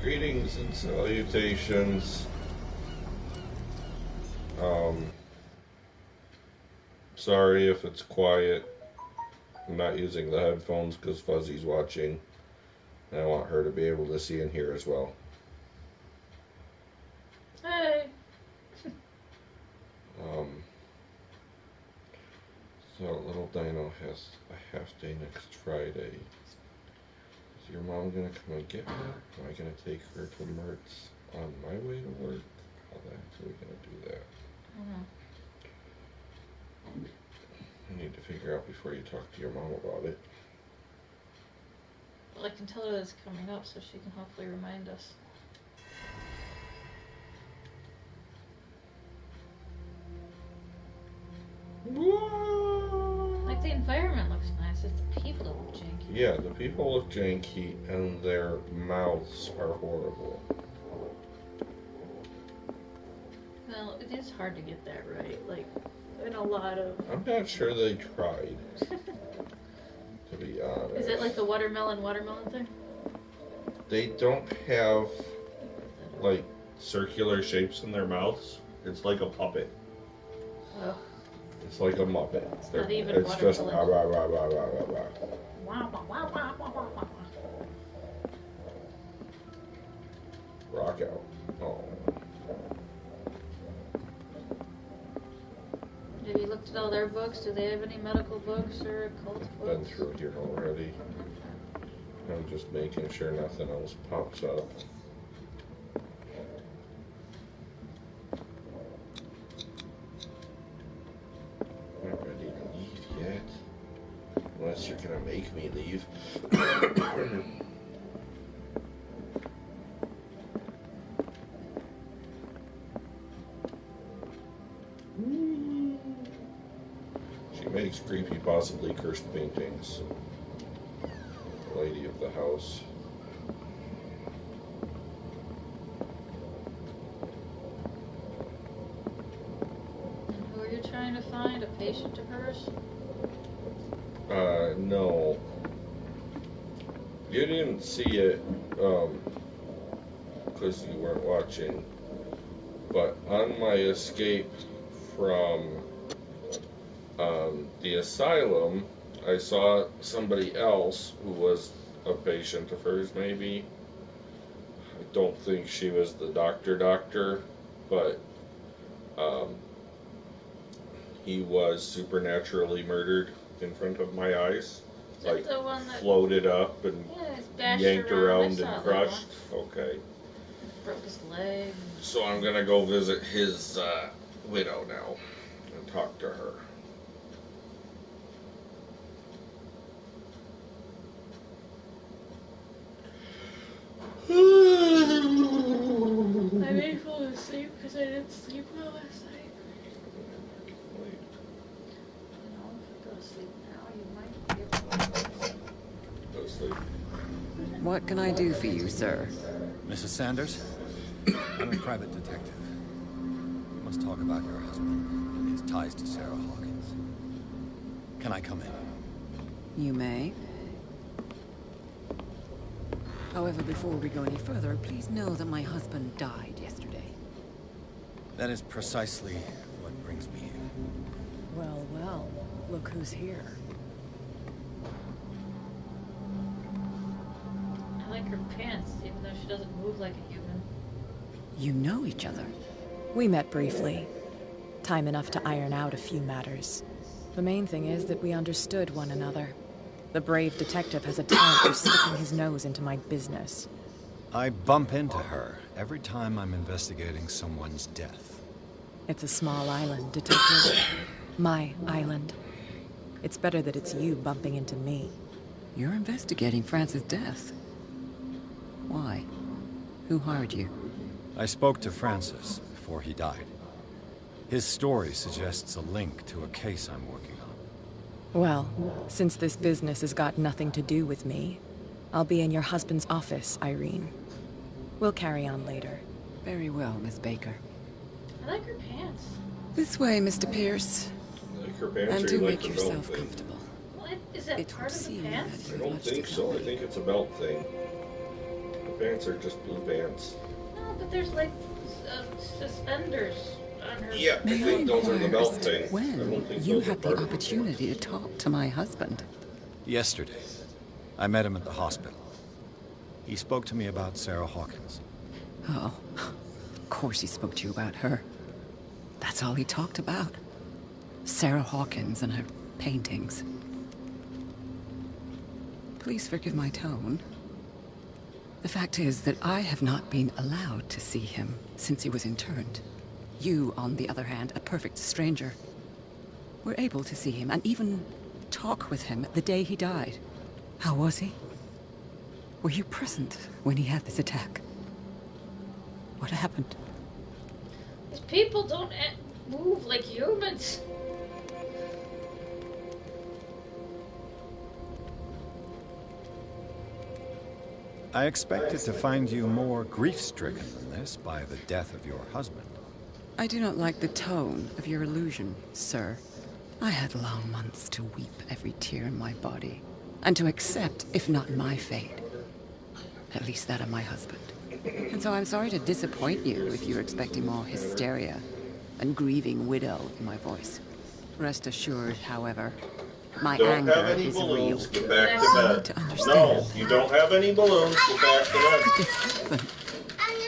Greetings and salutations. Sorry if it's quiet. I'm not using the headphones because Fuzzy's watching. And I want her to be able to see and hear as well. Hey! So little Dino has a half day next Friday. Is your mom gonna come and get her? Am I gonna take her to Mertz on my way to work? How the heck are we gonna do that? I need to figure out before you talk to your mom about it. Well, I can tell her that it's coming up so she can hopefully remind us. Whoa! Like, the environment looks nice, it's the people that look janky. Yeah, the people look janky and their mouths are horrible. Well, it is hard to get that right, like, in a lot of... I'm not sure they tried, to be honest. Is it like the watermelon thing? They don't have, like, circular shapes in their mouths. It's like a puppet. Oh. It's like a Muppet. It's not even It's just watermelon. rah, rah, rah, rah, rah, rah, rah. Rock out. Oh. Have you looked at all their books? Do they have any medical books or occult books? Been through here already. I'm just making sure nothing else pops up. Not ready to leave yet. Unless you're gonna make me leave. She makes creepy, possibly cursed paintings. The lady of the house. And who are you trying to find? A patient of hers? No. You didn't see it, because you weren't watching. But on my escape from, the asylum, I saw somebody else who was a patient of hers, maybe. I don't think she was the doctor, but, he was supernaturally murdered in front of my eyes. Is Like, that the one that floated up and yanked around and crushed. Okay. Broke his leg. So I'm gonna go visit his widow now and talk to her. I may fall asleep because I didn't sleep well last night. You know, if you go to sleep now, you might be able to Go to sleep. What can I do for you, sir? Mrs. Sanders? I'm a private detective. We must talk about your husband and his ties to Sarah Hawkins. Can I come in? You may. However, before we go any further, please know that my husband died yesterday. That is precisely what brings me here. Well, well, look who's here. I like her pants, even though she doesn't move like a human. You know each other. We met briefly. Time enough to iron out a few matters. The main thing is that we understood one another. The brave detective has a talent for sticking his nose into my business. I bump into her every time I'm investigating someone's death. It's a small island, detective. My island. It's better that it's you bumping into me. You're investigating Francis' death. Why? Who hired you? I spoke to Francis before he died. His story suggests a link to a case I'm working on. Well, since this business has got nothing to do with me, I'll be in your husband's office, Irene. We'll carry on later. Very well, Miss Baker. I like her pants. This way, Mr. Pierce. Like her pants, And or do you like make the belt yourself thing? comfortable. What? Is that It part would of the seem pants? that I don't think so. I think it's a belt thing. Pants are just blue pants. No, but there's like suspenders on her. Yeah, I May I think those are the inquire belt as to things. I don't when think you those are had part the of opportunity to talk to my husband? Yesterday, I met him at the hospital. He spoke to me about Sarah Hawkins. Oh, of course he spoke to you about her. That's all he talked about. Sarah Hawkins and her paintings. Please forgive my tone. The fact is that I have not been allowed to see him since he was interned. You, on the other hand, a perfect stranger, were able to see him and even talk with him the day he died. How was he? Were you present when he had this attack? What happened? These people don't move like humans. I expected to find you more grief-stricken than this by the death of your husband. I do not like the tone of your allusion, sir. I had long months to weep every tear in my body, and to accept, if not my fate, at least that of my husband. And so I'm sorry to disappoint you if you're expecting more hysteria and grieving widow in my voice. Rest assured, however, my Don't anger have any is balloons. real. Get back to You bed. need to No, understand. you don't have any balloons. Get back to How bed. could this happen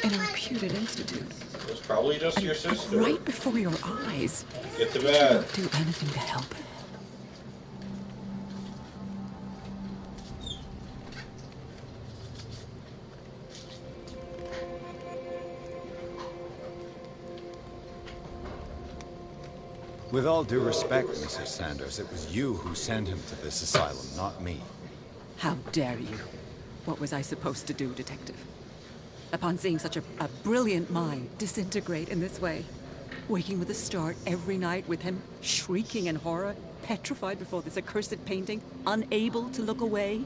in a reputed institute? It's probably just your And sister. right before your eyes. Get to Did you bed. not do anything to help it? With all due respect, Mrs. Sanders, it was you who sent him to this asylum, not me. How dare you? What was I supposed to do, Detective? Upon seeing such a brilliant mind disintegrate in this way, waking with a start every night with him shrieking in horror, petrified before this accursed painting, unable to look away,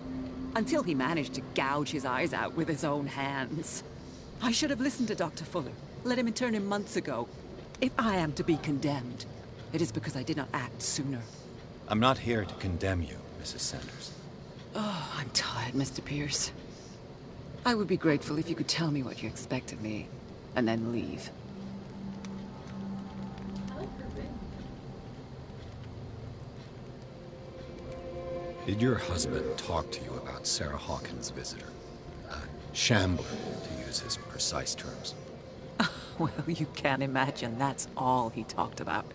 until he managed to gouge his eyes out with his own hands. I should have listened to Dr. Fuller, let him intern him months ago. If I am to be condemned, it is because I did not act sooner. I'm not here to condemn you, Mrs. Sanders. Oh, I'm tired, Mr. Pierce. I would be grateful if you could tell me what you expect of me, and then leave. I like her ring. Did your husband talk to you about Sarah Hawkins' visitor? A shambler, to use his precise terms. Well, you can't imagine that's all he talked about.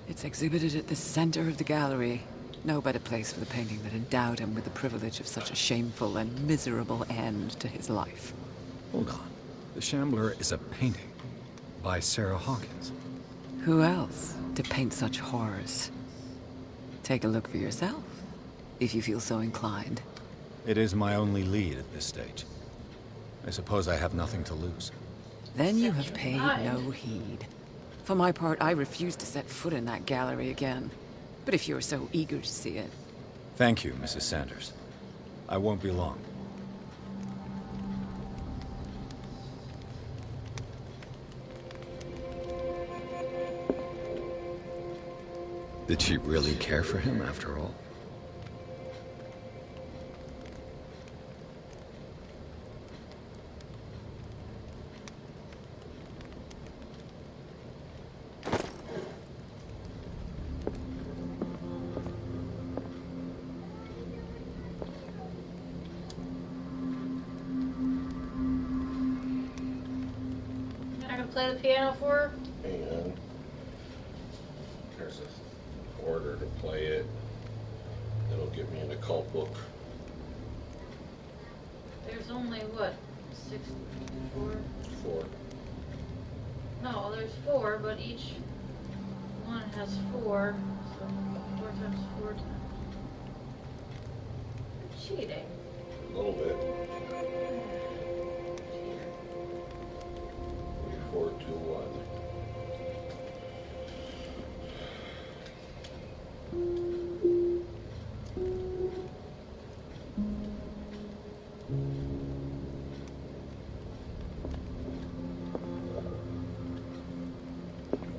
It's exhibited at the center of the gallery. No better place for the painting that endowed him with the privilege of such a shameful and miserable end to his life. Hold on. The Shambler is a painting by Sarah Hawkins. Who else to paint such horrors? Take a look for yourself, if you feel so inclined. It is my only lead at this stage. I suppose I have nothing to lose. Then you have paid no heed. For my part, I refuse to set foot in that gallery again. But if you're so eager to see it... Thank you, Mrs. Sanders. I won't be long. Did she really care for him after all? You're not gonna play the piano for her? Hang on. There's a order to play it. It'll get me an occult book. There's only what? 64? 4. No, there's 4, but each one has 4. So 4 times 4 times. You're cheating. A little bit. Cheater. 3, 4, 2, 1.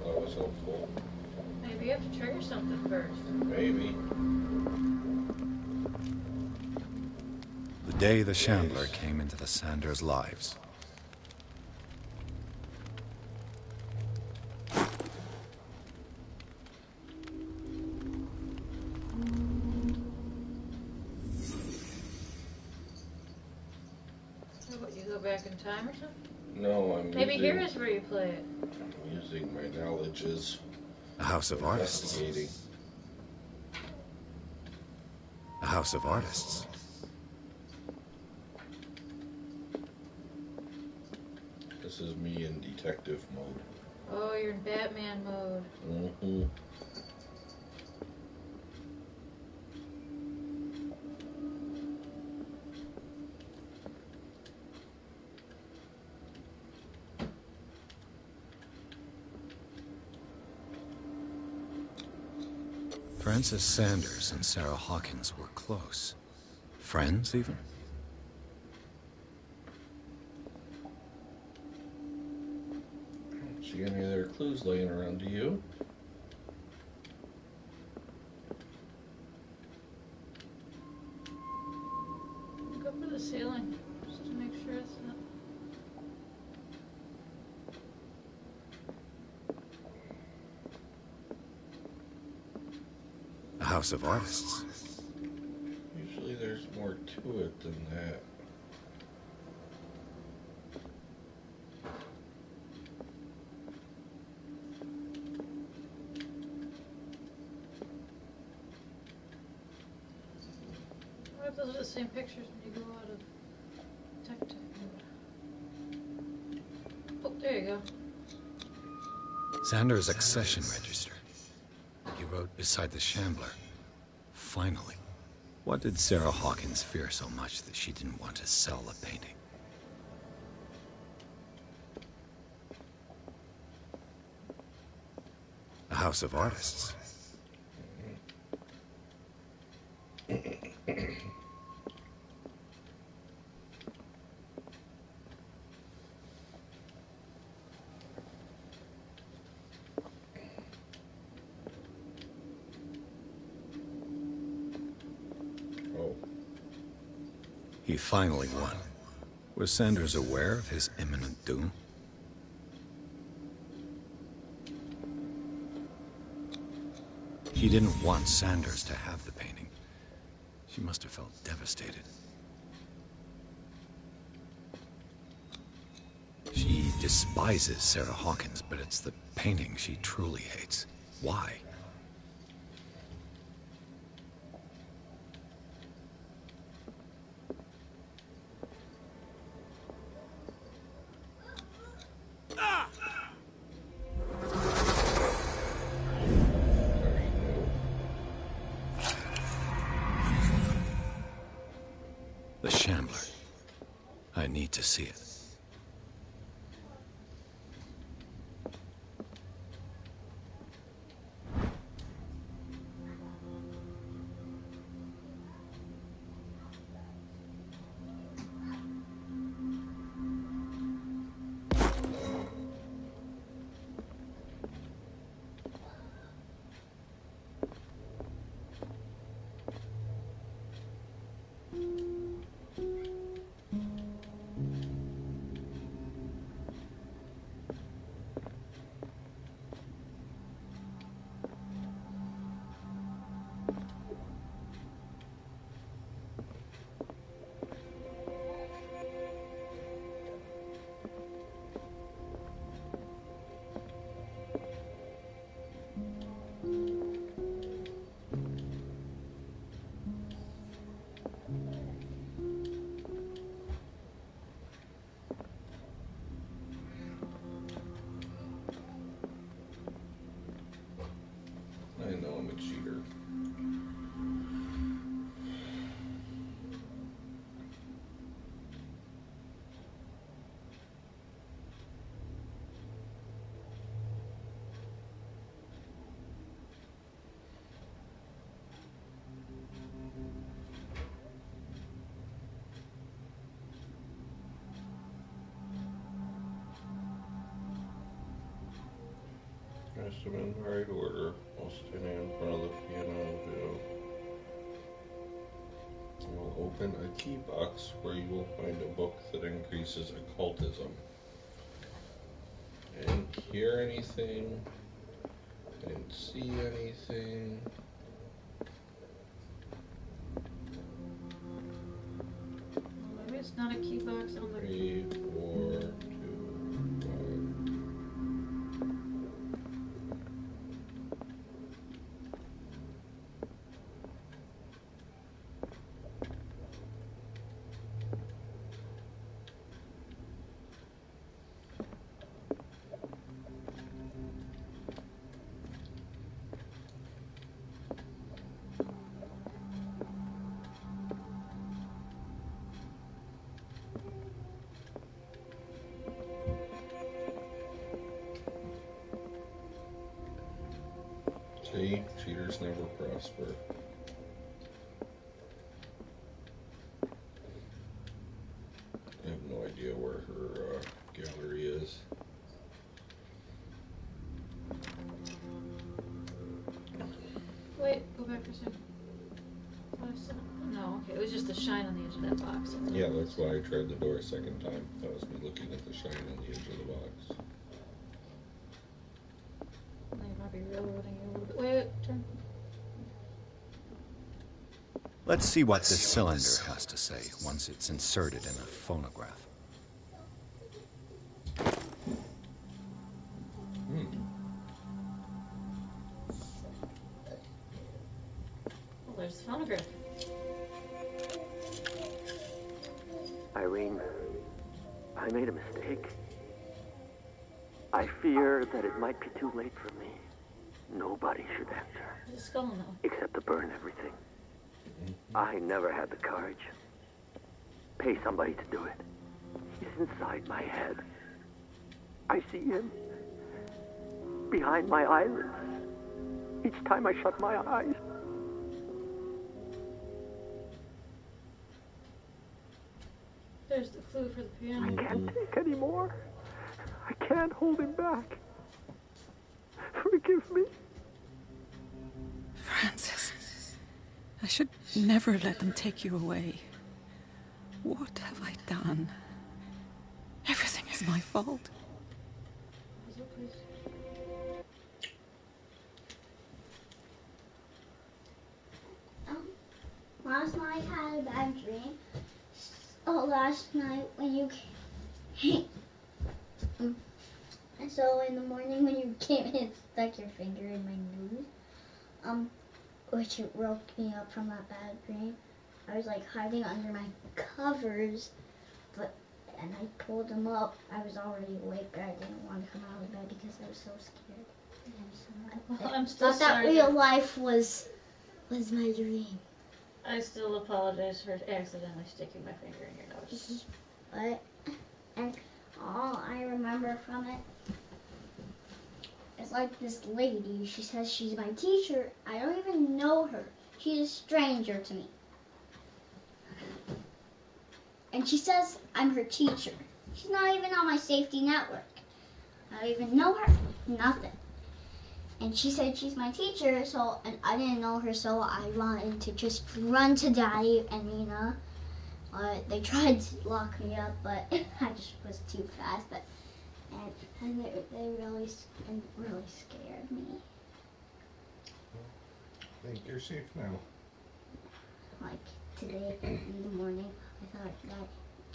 That was helpful. Maybe you have to trigger something first. Maybe. The day the Shambler came into the Sanders' lives. So what, you go back in time or something? No, I'm Maybe using, here is where you play it. I'm using my knowledges. A house of artists. Investigating. A house of artists. This is me in detective mode. Oh, you're in Batman mode. Mm-hmm. Francis Sanders and Sarah Hawkins were close. Friends, even? See any other clues laying around to you? Look up at the ceiling, just to make sure it's not... A house of artists. Usually there's more to it than that. What if those are the same pictures when you go out of detective mode? Oh, there you go. Sanders' accession register. He wrote beside the Shambler. Finally. What did Sarah Hawkins fear so much that she didn't want to sell the painting? A house of artists. Oh, He finally won. Was Sanders aware of his imminent doom? She didn't want Sanders to have the painting. She must have felt devastated. She despises Sarah Hawkins, but it's the painting she truly hates. Why? The Shambler. I need to see it. I know I'm a cheater. Dress them in the right order while standing in front of the piano. I'll open a key box where you will find a book that increases occultism. I didn't hear anything. I didn't see anything. Maybe it's not a key box on the... 3, 4, 2, 1. See, cheaters never prosper. I have no idea where her gallery is. Wait, go back for a second. No, okay, it was just the shine on the edge of that box. Yeah, that's why I tried the door a second time. That was me looking at the shine on the edge of the box. They might be reloading you a little bit. Wait, turn. Let's see what this cylinder has to say once it's inserted in a phonograph. Oh, there's the phonograph. Irene, I made a mistake. I fear that it might be too late for me. Nobody should enter, There's a skull in that one. except to burn everything. I never had the courage. Pay somebody to do it. He's inside my head. I see him behind my eyelids each time I shut my eyes. There's the clue for the piano. I can't take anymore. I can't hold him back. Forgive me. Francis, I should never let them take you away. What have I done? Everything is my fault. Last night I had a bad dream. Oh, last night when you came. And so in the morning when you came and stuck your finger in my nose, which it woke me up from that bad dream. I was like hiding under my covers, and I pulled them up. I was already awake, but I didn't want to come out of bed because I was so scared. Well, I'm still Thought that sorry. real life was my dream. I still apologize for accidentally sticking my finger in your nose. And all I remember from it is like this lady. She says she's my teacher. I don't even know her. She's a stranger to me. And she says I'm her teacher. She's not even on my safety network. I don't even know her. Nothing. And she said she's my teacher, and I didn't know her, so I wanted to just run to Daddy and Nina. They tried to lock me up, but I just was too fast. And they really scared me. I think you're safe now. Like today in the morning, I thought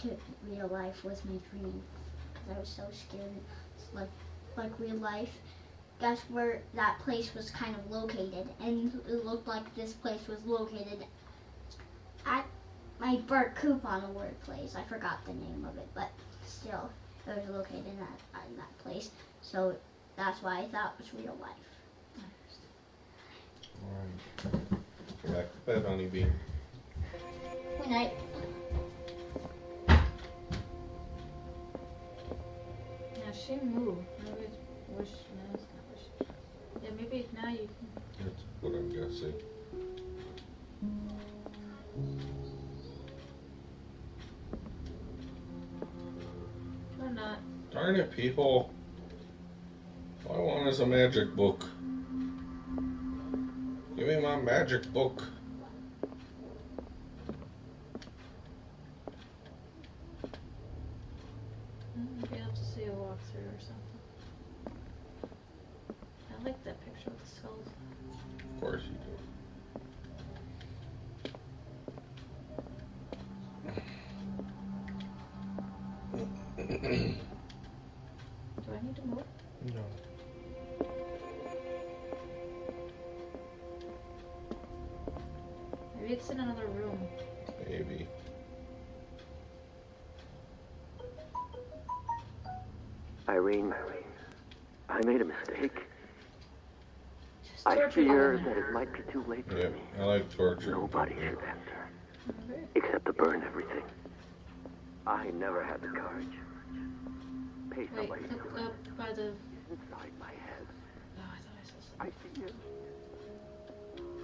that real life was my dream because I was so scared. It's like real life. Guess where that place was kind of located, and it looked like this place was located at my Bart Coupon award place. I forgot the name of it, but still, it was located in that place. So that's why I thought it was real life. Alright. Go back to bed, honeybee. Good night. Yeah, she moved. Maybe it's wish. No, it's not wish. Yeah, maybe now you can. That's what I'm guessing. Or not. Darn it, people. All I want is a magic book. Give me my magic book. Maybe I'll have to see a walkthrough or something. I like that picture with the skulls. Of course you do. Do I need to move? No. Maybe it's in another room. Maybe. Irene, I made a mistake. Just I torture fear you in that there. it might be too late for Yeah, me. I like torture. Nobody should enter, Okay. except to burn everything. I never had the courage. Pay Wait, somebody to do look it. up by the... It's inside my head. Oh, I thought I saw I something. see him.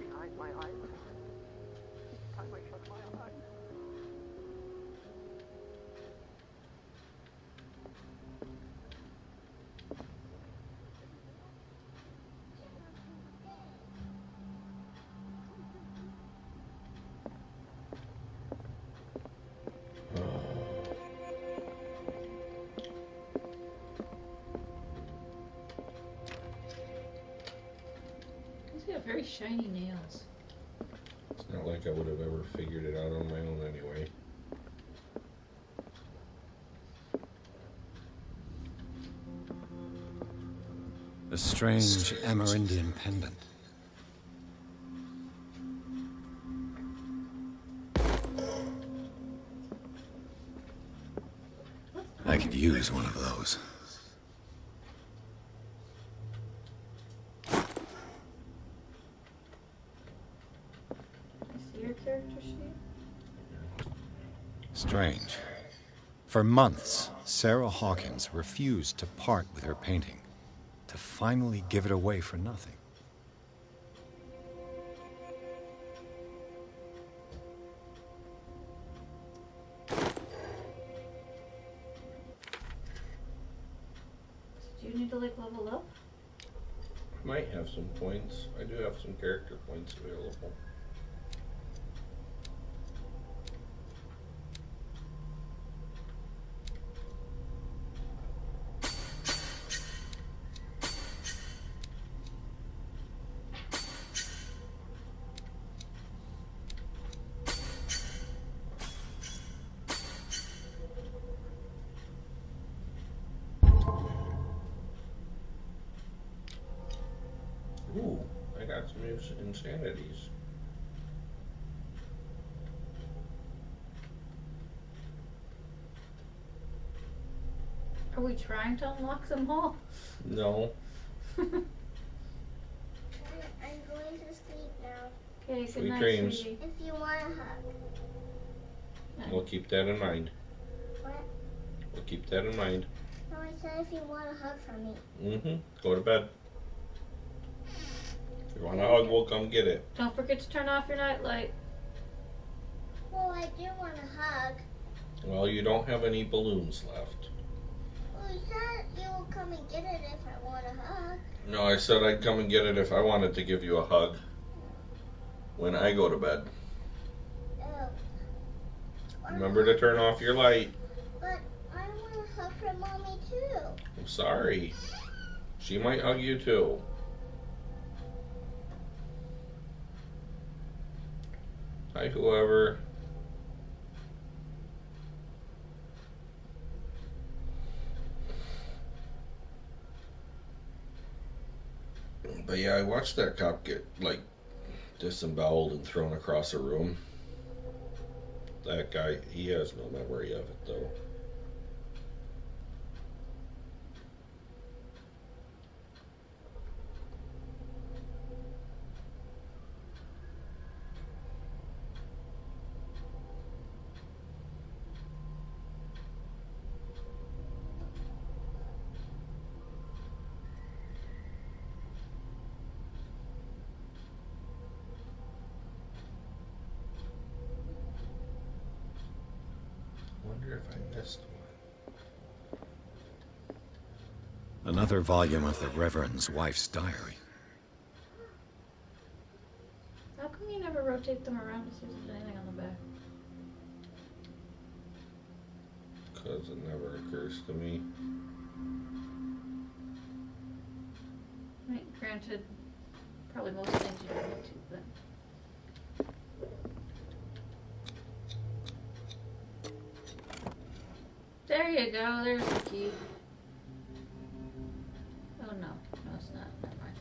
Behind my eyes. Each time I shut my eyes. He's got very shiny nails. It's not like I would have ever figured it out on my own anyway. A strange Amerindian pendant. I could use one of those. I see your character sheet. Strange. For months, Sarah Hawkins refused to part with her painting, to finally give it away for nothing. Do you need to like level up? I might have some points. I do have some character points available. Ooh, I got some new insanities. Are we trying to unlock them all? No. I'm going to sleep now. Okay, good Sweet night, dreams. sweetie. If you want a hug. We'll keep that in mind. What? We'll keep that in mind. No, I said if you want a hug from me. Mm-hmm. Go to bed. If you want a hug, we'll come get it. Don't forget to turn off your nightlight. Well, I do want a hug. Well, you don't have any balloons left. Well, you said you will come and get it if I want a hug. No, I said I'd come and get it if I wanted to give you a hug when I go to bed. Oh. Remember to turn off your light. But I want a hug from Mommy too. I'm sorry. She might hug you too. Hi, whoever. But yeah, I watched that cop get, like, disemboweled and thrown across a room. That guy, he has no memory of it, though. Wonder if I missed one. Another volume of the Reverend's wife's diary. How come you never rotate them around to see if there's anything on the back? does. It never occurs to me. I mean, granted, probably most things you don't need to, but. There you go, there's the key. Oh no, no it's not, never mind.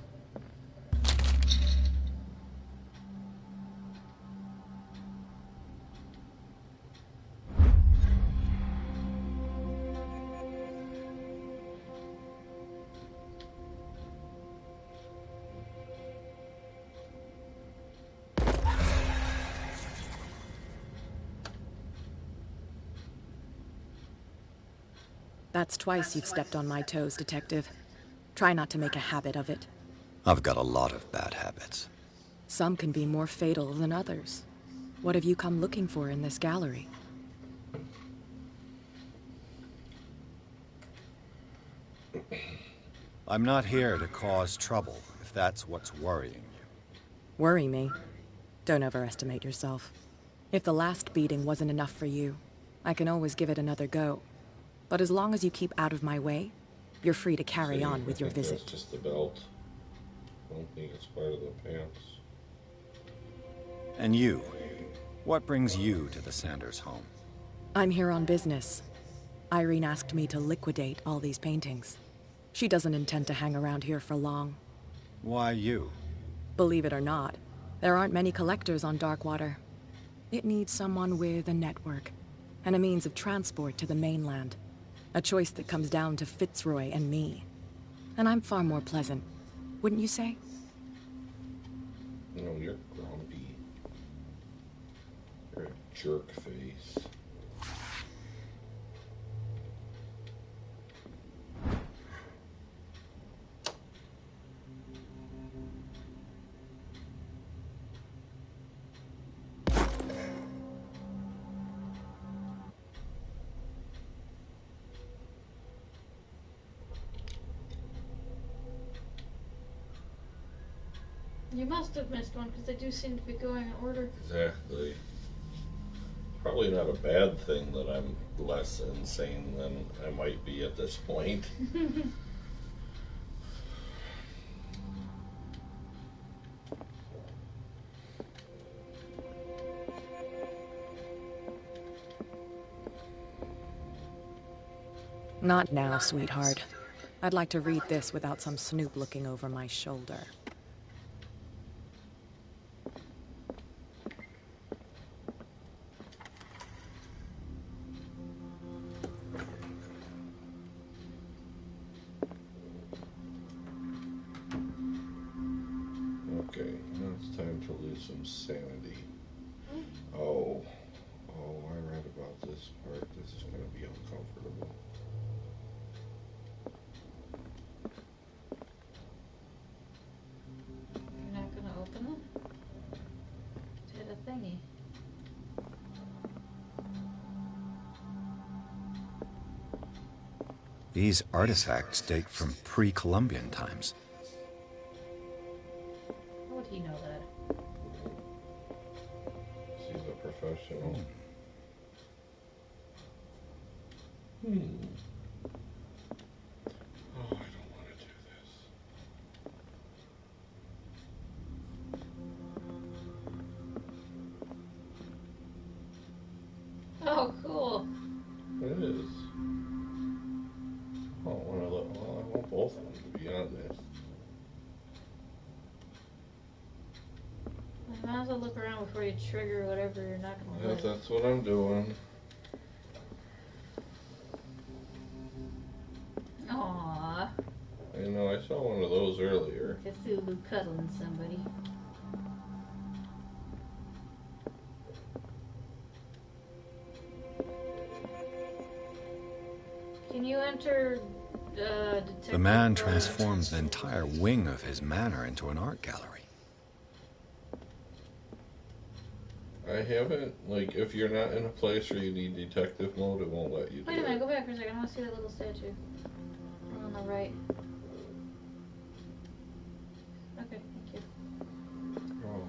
That's twice you've stepped on my toes, Detective. Try not to make a habit of it. I've got a lot of bad habits. Some can be more fatal than others. What have you come looking for in this gallery? I'm not here to cause trouble, if that's what's worrying you. Worry me? Don't overestimate yourself. If the last beating wasn't enough for you, I can always give it another go. But as long as you keep out of my way, you're free to carry on with your visit. That's just the belt. I don't think it's part of the pants. And you? What brings you to the Sanders home? I'm here on business. Irene asked me to liquidate all these paintings. She doesn't intend to hang around here for long. Why you? Believe it or not, there aren't many collectors on Darkwater. It needs someone with a network and a means of transport to the mainland. A choice that comes down to Fitzroy and me. And I'm far more pleasant, wouldn't you say? No, you're grumpy. You're a jerk face. You must have missed one, because they do seem to be going in order. Exactly. Probably not a bad thing that I'm less insane than I might be at this point. Not now, sweetheart. I'd like to read this without some snoop looking over my shoulder. Okay, now it's time to lose some sanity. Oh, I read about this part. This is going to be uncomfortable. You're not gonna open it? It had a thingy. These artifacts date from pre-Columbian times. How would he know that? She's a professional. Oh, I don't want to do this. Oh, cool. It is. I want both of them to be on this. You might as well look around before you trigger whatever you're not gonna Yeah, like. that's what I'm doing. Aww. I know, I saw one of those earlier. Cthulhu cuddling somebody. Can you enter, Detective... The man transformed the entire wing of his manor into an art gallery. I haven't, like, if you're not in a place where you need detective mode, it won't let you do Wait a minute, it. go back for a second. I want to see that little statue. On the right. Okay, thank you. Oh.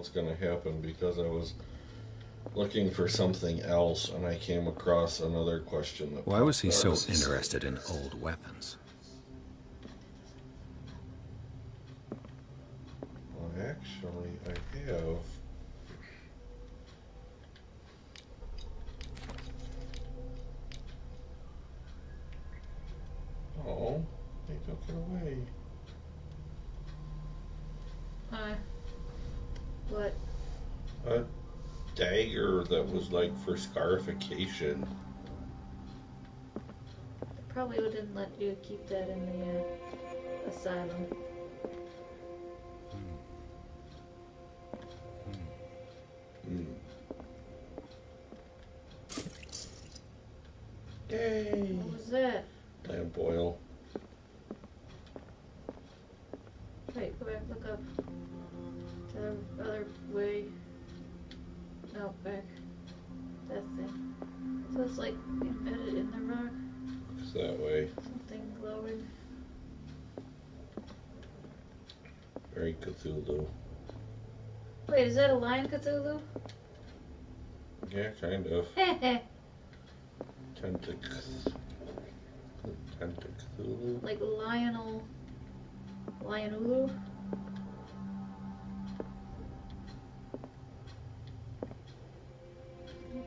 what's going to happen because I was looking for something else and I came across another question that Why was he so popped up. interested in old weapons? Well, actually, I have. Oh, they took it away. What? A dagger that was like for scarification. They probably wouldn't let you keep that in the asylum. Mm. Yay! What was that? Lamp oil. Wait, go back, look up. The other way. No, back. That thing. So it's like embedded in the rock. Looks that way. Something glowing. Very Cthulhu. Wait, is that a lion Cthulhu? Yeah, kind of. Heh Cthulhu. Like Lionel. Lionulu?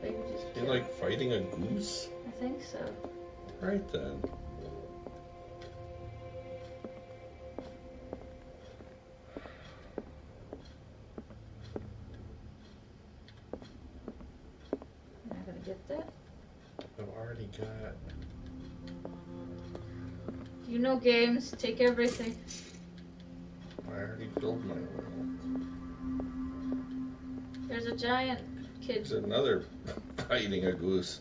Maybe just Is he like fighting a goose? I think so. Right then. You're not gonna get that? I've already got. You know games, take everything. I already filled my oil. There's a giant kid. There's another fighting a goose.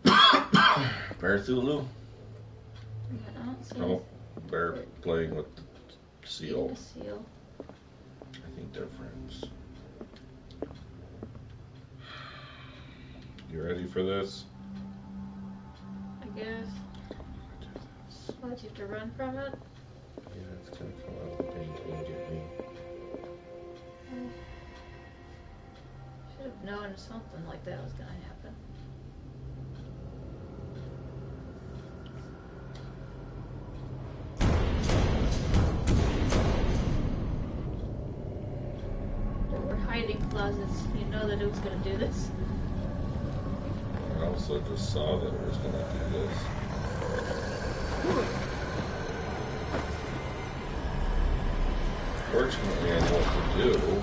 Bear Thulu? Yeah, I don't see No, bear playing with the a seal. seal. I think they're friends. You ready for this? I guess. What, you have to run from it? Yeah, it's gonna come out of the paint and get me. Should have known something like that was gonna happen. There were hiding closets. You know that it was gonna do this. I also just saw that it was gonna do this. Fortunately, I know what to do.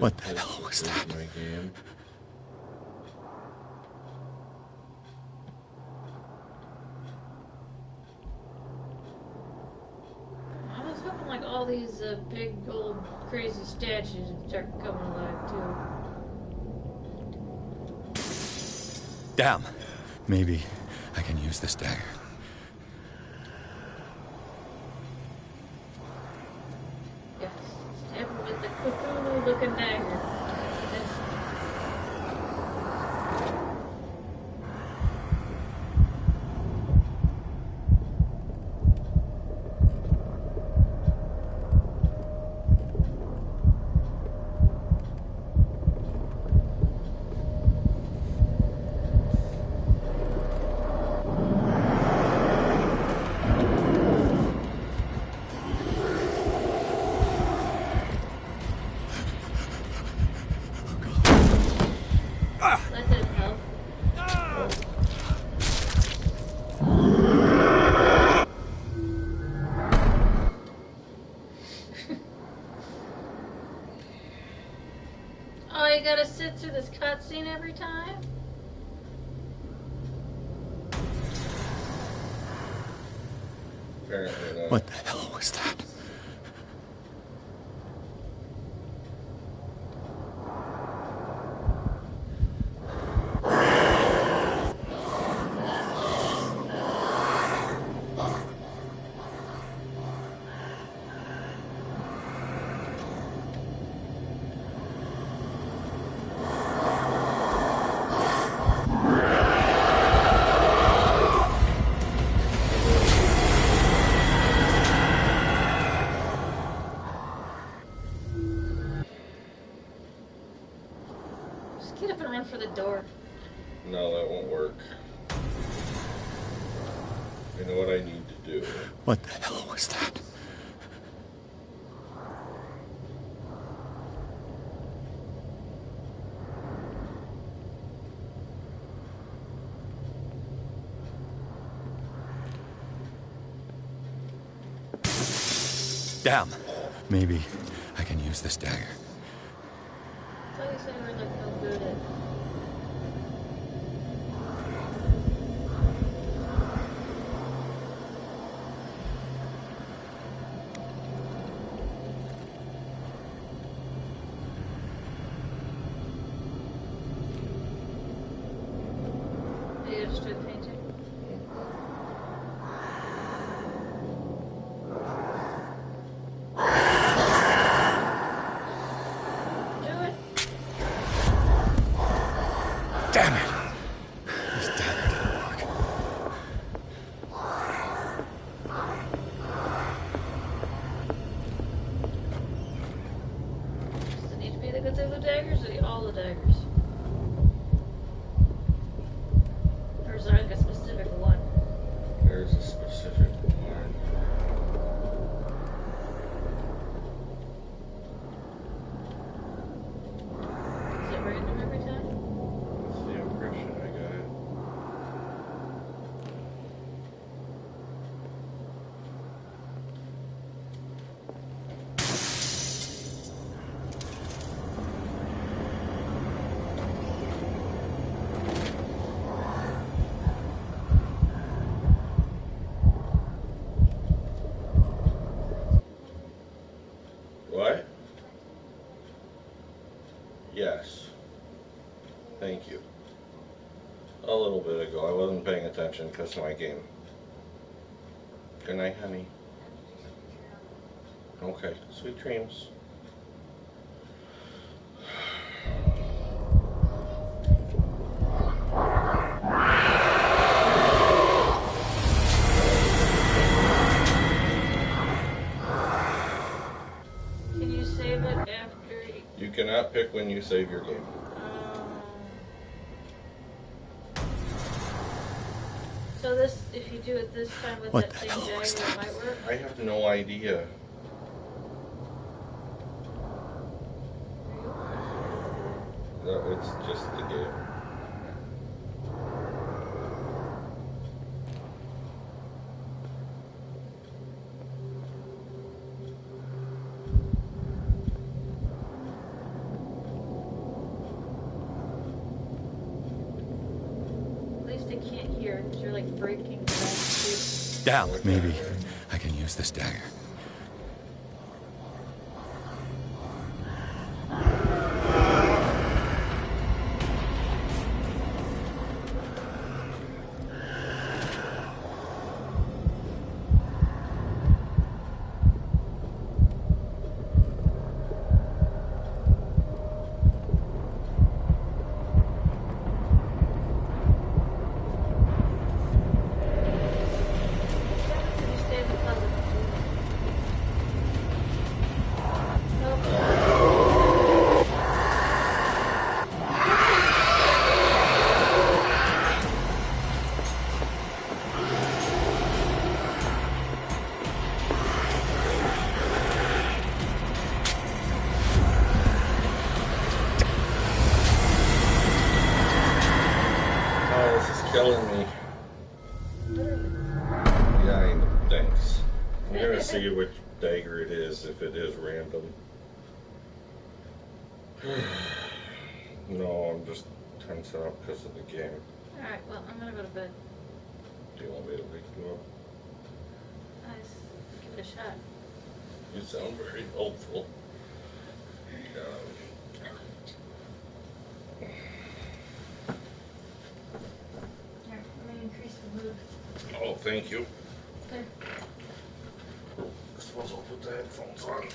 What the hell was that? My game. I was hoping like all these big old crazy statues would start coming alive too. Damn. Maybe I can use this dagger. Yes, stab him with the Cthulhu looking dagger. That didn't help. cutscene every time? Apparently not. What the hell was that? Just get up and run for the door. No, that won't work. I know what I need to do. What the hell was that? Damn. Maybe I can use this dagger. I thought you said you were like no good at. You just started painting. Do it. Damn it! This dagger didn't work. Does it need to be the Cthulhu daggers or all the daggers? Or is there like a specific one? There's a specific one. Is it random every time? That's the impression I got. What? Yes. Thank you. A little bit ago. I wasn't paying attention because of my game. Good night, honey. Okay. Sweet dreams. Can you save it after you... You cannot pick when you save your game. So this, if you do it this time with What that the same hell was dagger, it that? might work? I have no idea. No, it's just the game. At least I can't hear because you're like breaking the back. Damn. Maybe I can use this dagger. Can you stay in the closet? Oh, this is killing me. Yeah, I know. Thanks. I'm gonna see which dagger it is, if it is random. No, I'm just tensing up because of the game. Alright, well, I'm gonna go to bed. Do you want me to wake you up? Nice. Give it a shot. You sound very hopeful. Here, let me increase the mood. Oh, thank you. There. I suppose I'll put the headphones on.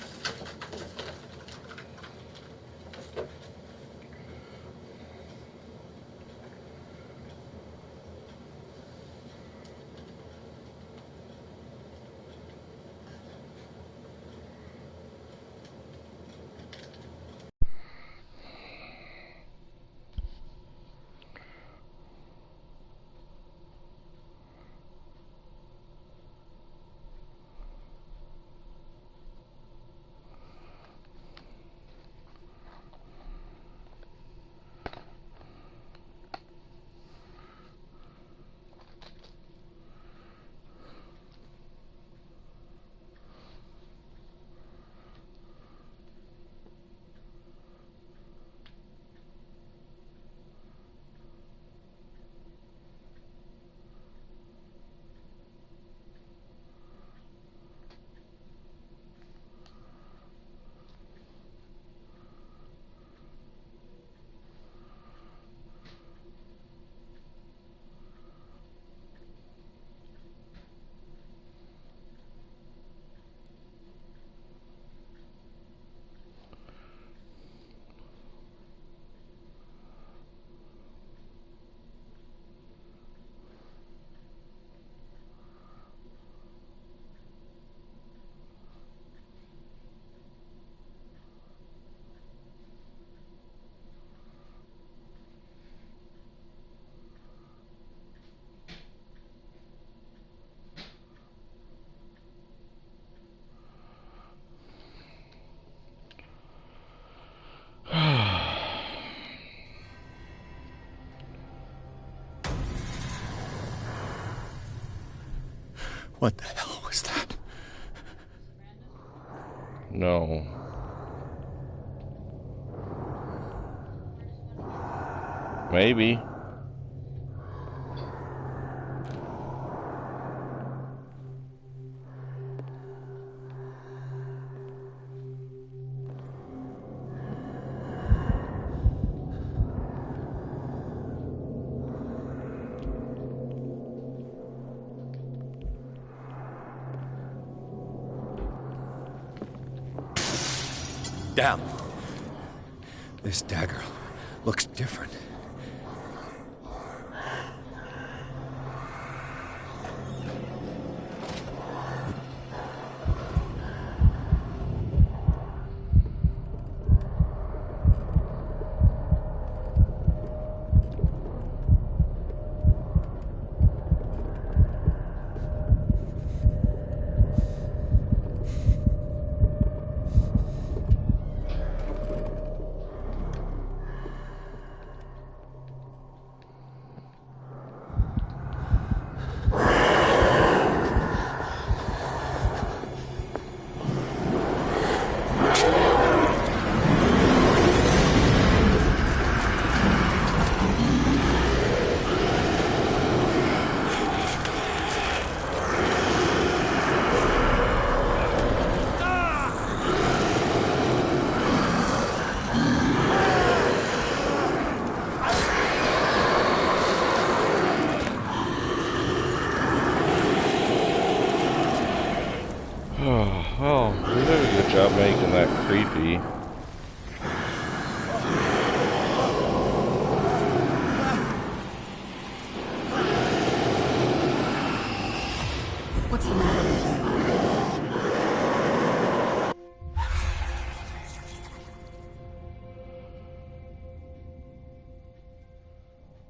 What the hell was that? No. Maybe. Damn. This dagger looks different. Well, we did a good job making that creepy. What's the matter with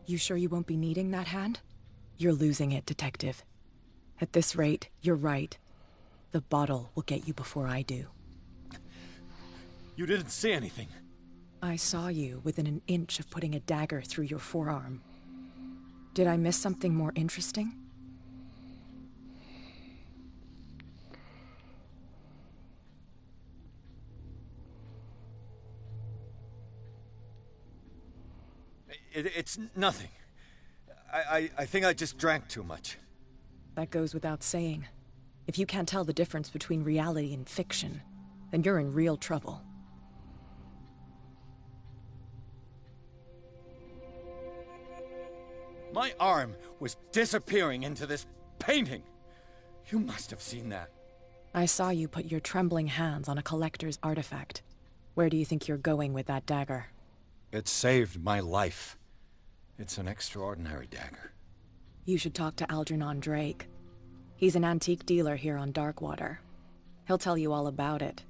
you? You sure you won't be needing that hand? You're losing it, Detective. At this rate, you're right. The bottle will get you before I do. You didn't see anything. I saw you within an inch of putting a dagger through your forearm. Did I miss something more interesting? It's nothing. I think I just drank too much. That goes without saying. If you can't tell the difference between reality and fiction, then you're in real trouble. My arm was disappearing into this painting. You must have seen that. I saw you put your trembling hands on a collector's artifact. Where do you think you're going with that dagger? It saved my life. It's an extraordinary dagger. You should talk to Algernon Drake. He's an antique dealer here on Darkwater. He'll tell you all about it.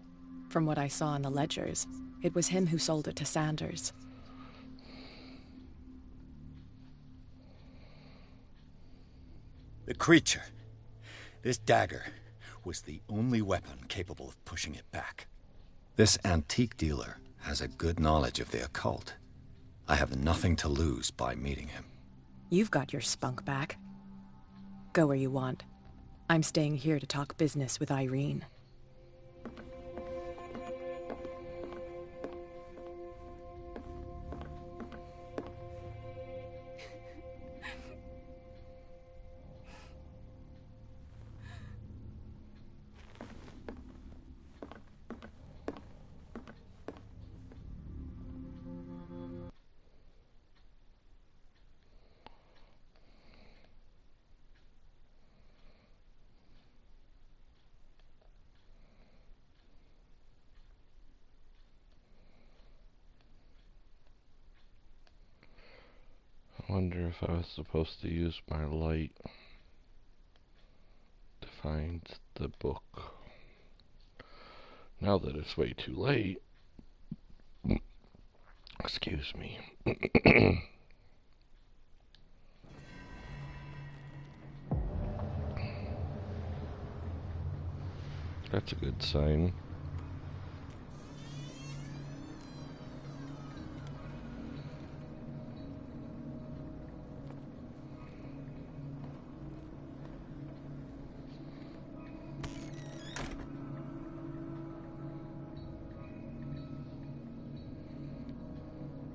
From what I saw in the ledgers, it was him who sold it to Sanders. The creature. This dagger was the only weapon capable of pushing it back. This antique dealer has a good knowledge of the occult. I have nothing to lose by meeting him. You've got your spunk back. Go where you want. I'm staying here to talk business with Irene. I wonder if I was supposed to use my light to find the book. Now that it's way too late. Excuse me. That's a good sign.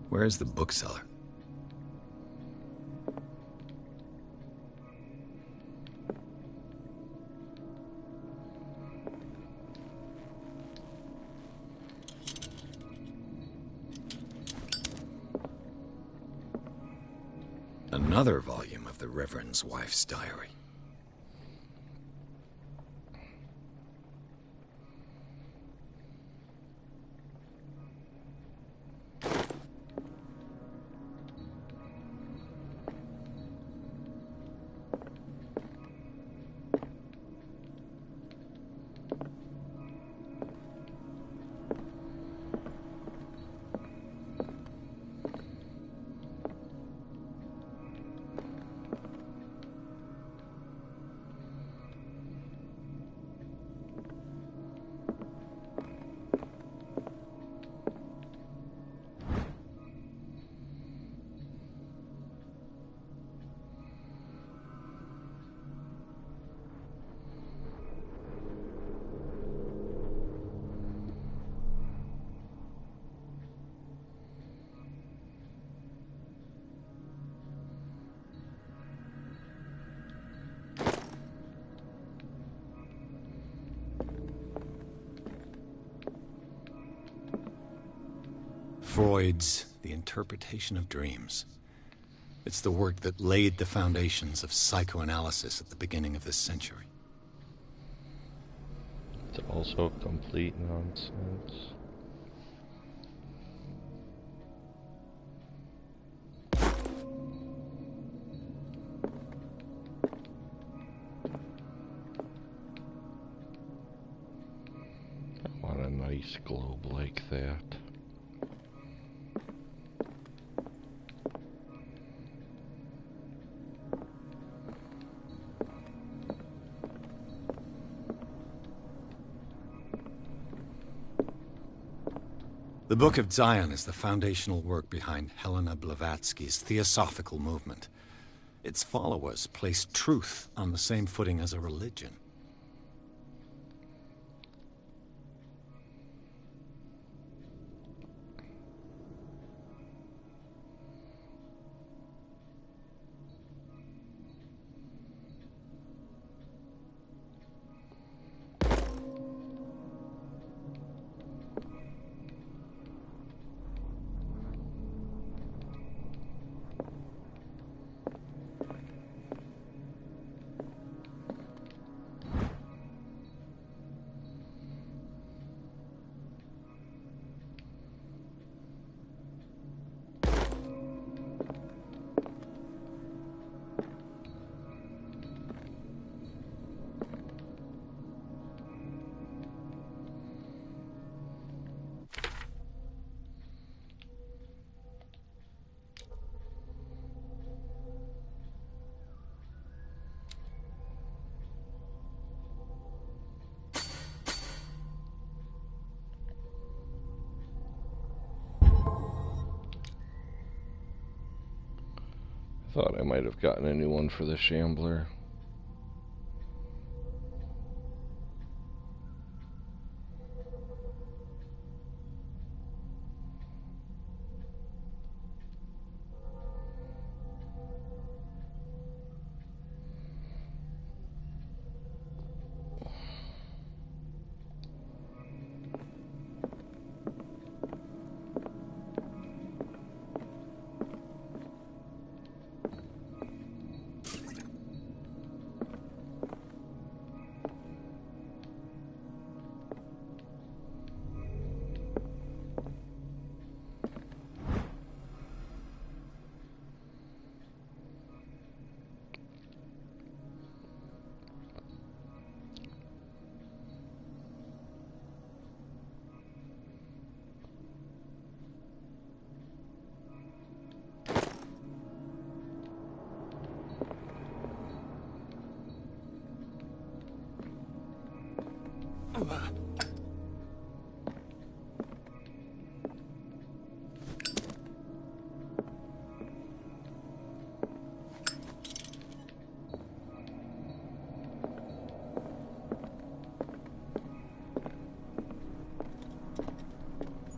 Where's the bookseller? Another volume of the Reverend's wife's diary. Freud's The Interpretation of Dreams. It's the work that laid the foundations of psychoanalysis at the beginning of this century. It's also complete nonsense. I want a nice globe like that. The Book of Zion is the foundational work behind Helena Blavatsky's Theosophical movement. Its followers placed truth on the same footing as a religion. Thought I might have gotten a new one for the Shambler.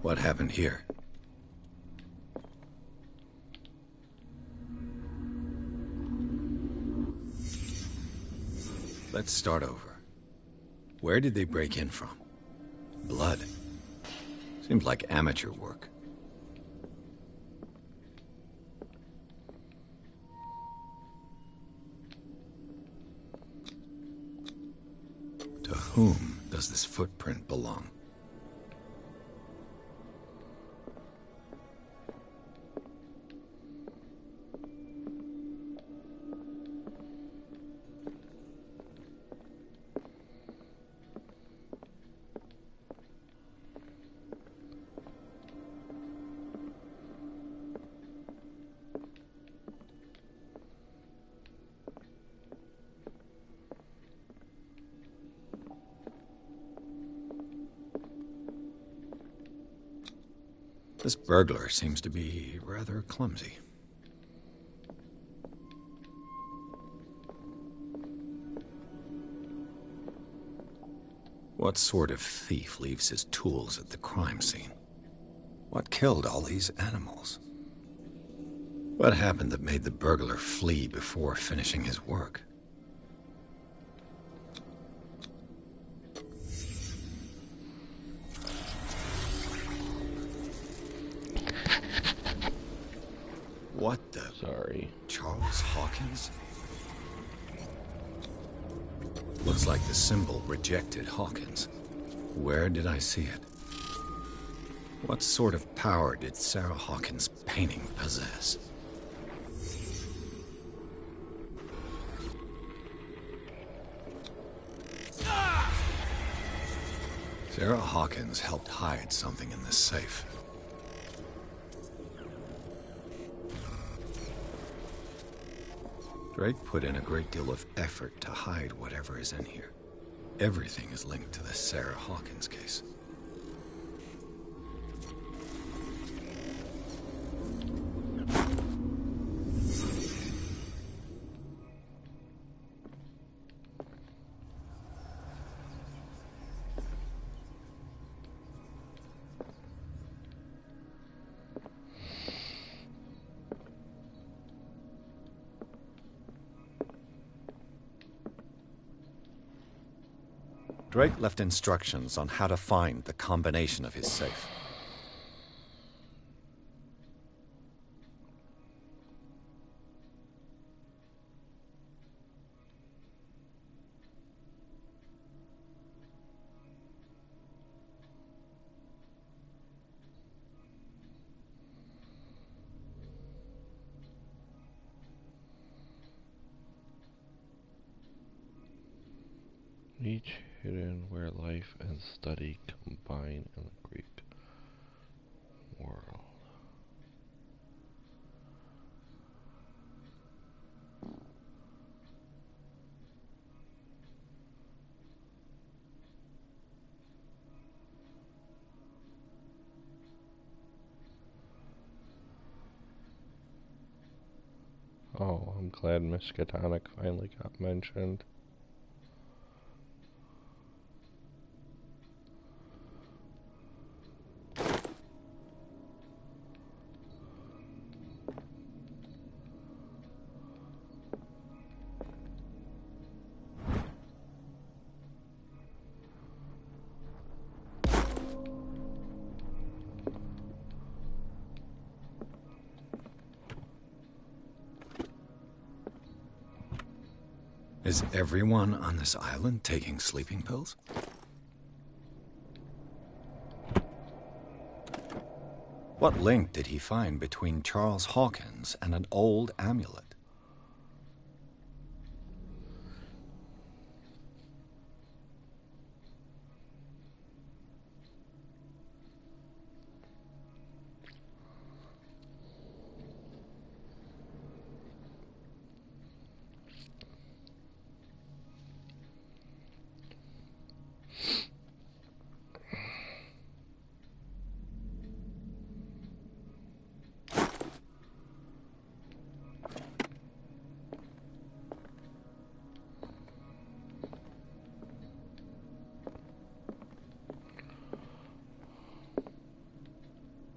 What happened here? Let's start over. Where did they break in from? Blood. Seems like amateur work. To whom does this footprint belong? This burglar seems to be rather clumsy. What sort of thief leaves his tools at the crime scene? What killed all these animals? What happened that made the burglar flee before finishing his work? What the? Sorry. Charles Hawkins? Looks like the symbol rejected Hawkins. Where did I see it? What sort of power did Sarah Hawkins' painting possess? Sarah Hawkins helped hide something in this safe. Drake put in a great deal of effort to hide whatever is in here. Everything is linked to the Sarah Hawkins case. Drake left instructions on how to find the combination of his safe. Each hidden where life and study combine in the Greek world. Oh, I'm glad Miskatonic finally got mentioned. Is everyone on this island taking sleeping pills? What link did he find between Charles Hawkins and an old amulet?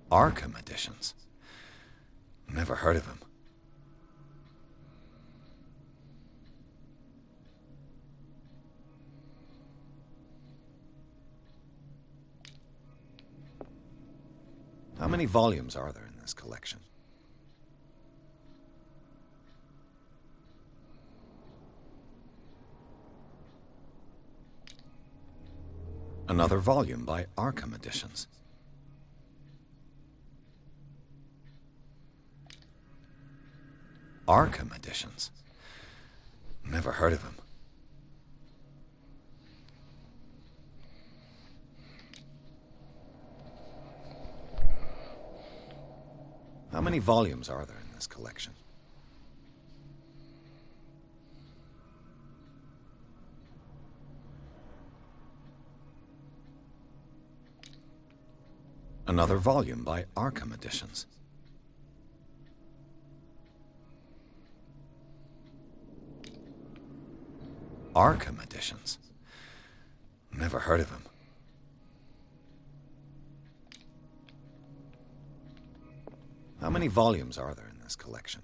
Arkham editions. Never heard of him. How many volumes are there in this collection? Another volume by Arkham Editions. Arkham Editions. Never heard of him. How many volumes are there in this collection? Another volume by Arkham Editions. Arkham Editions. Never heard of him. How many volumes are there in this collection?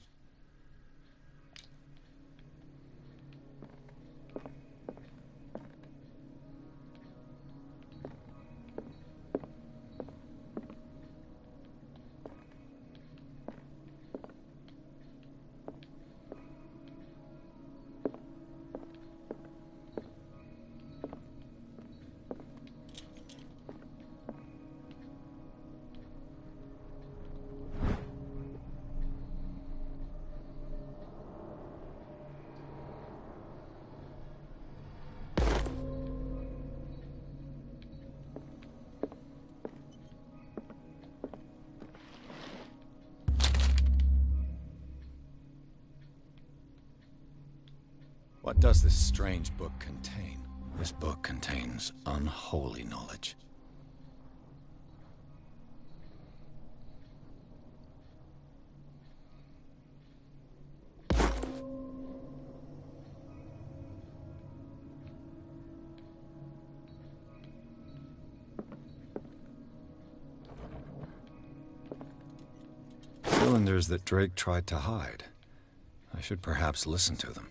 What does this strange book contain? This book contains unholy knowledge. Cylinders that Drake tried to hide. I should perhaps listen to them.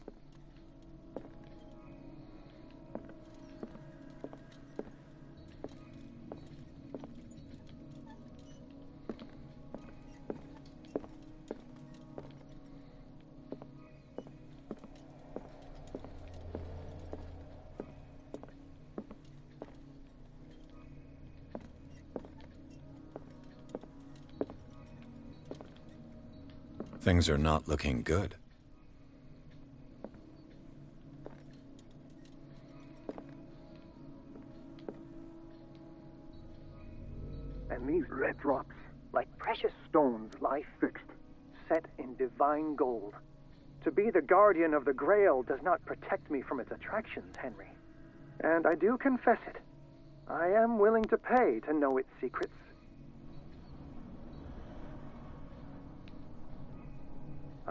Things are not looking good. And these red drops, like precious stones, lie fixed, set in divine gold. To be the guardian of the Grail does not protect me from its attractions, Henry. And I do confess it. I am willing to pay to know its secrets.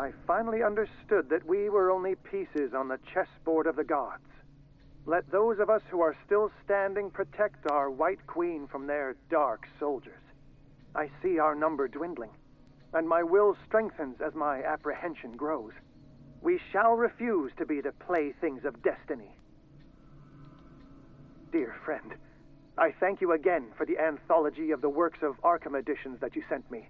I finally understood that we were only pieces on the chessboard of the gods. Let those of us who are still standing protect our White Queen from their dark soldiers. I see our number dwindling, and my will strengthens as my apprehension grows. We shall refuse to be the playthings of destiny. Dear friend, I thank you again for the anthology of the works of Arkham editions that you sent me.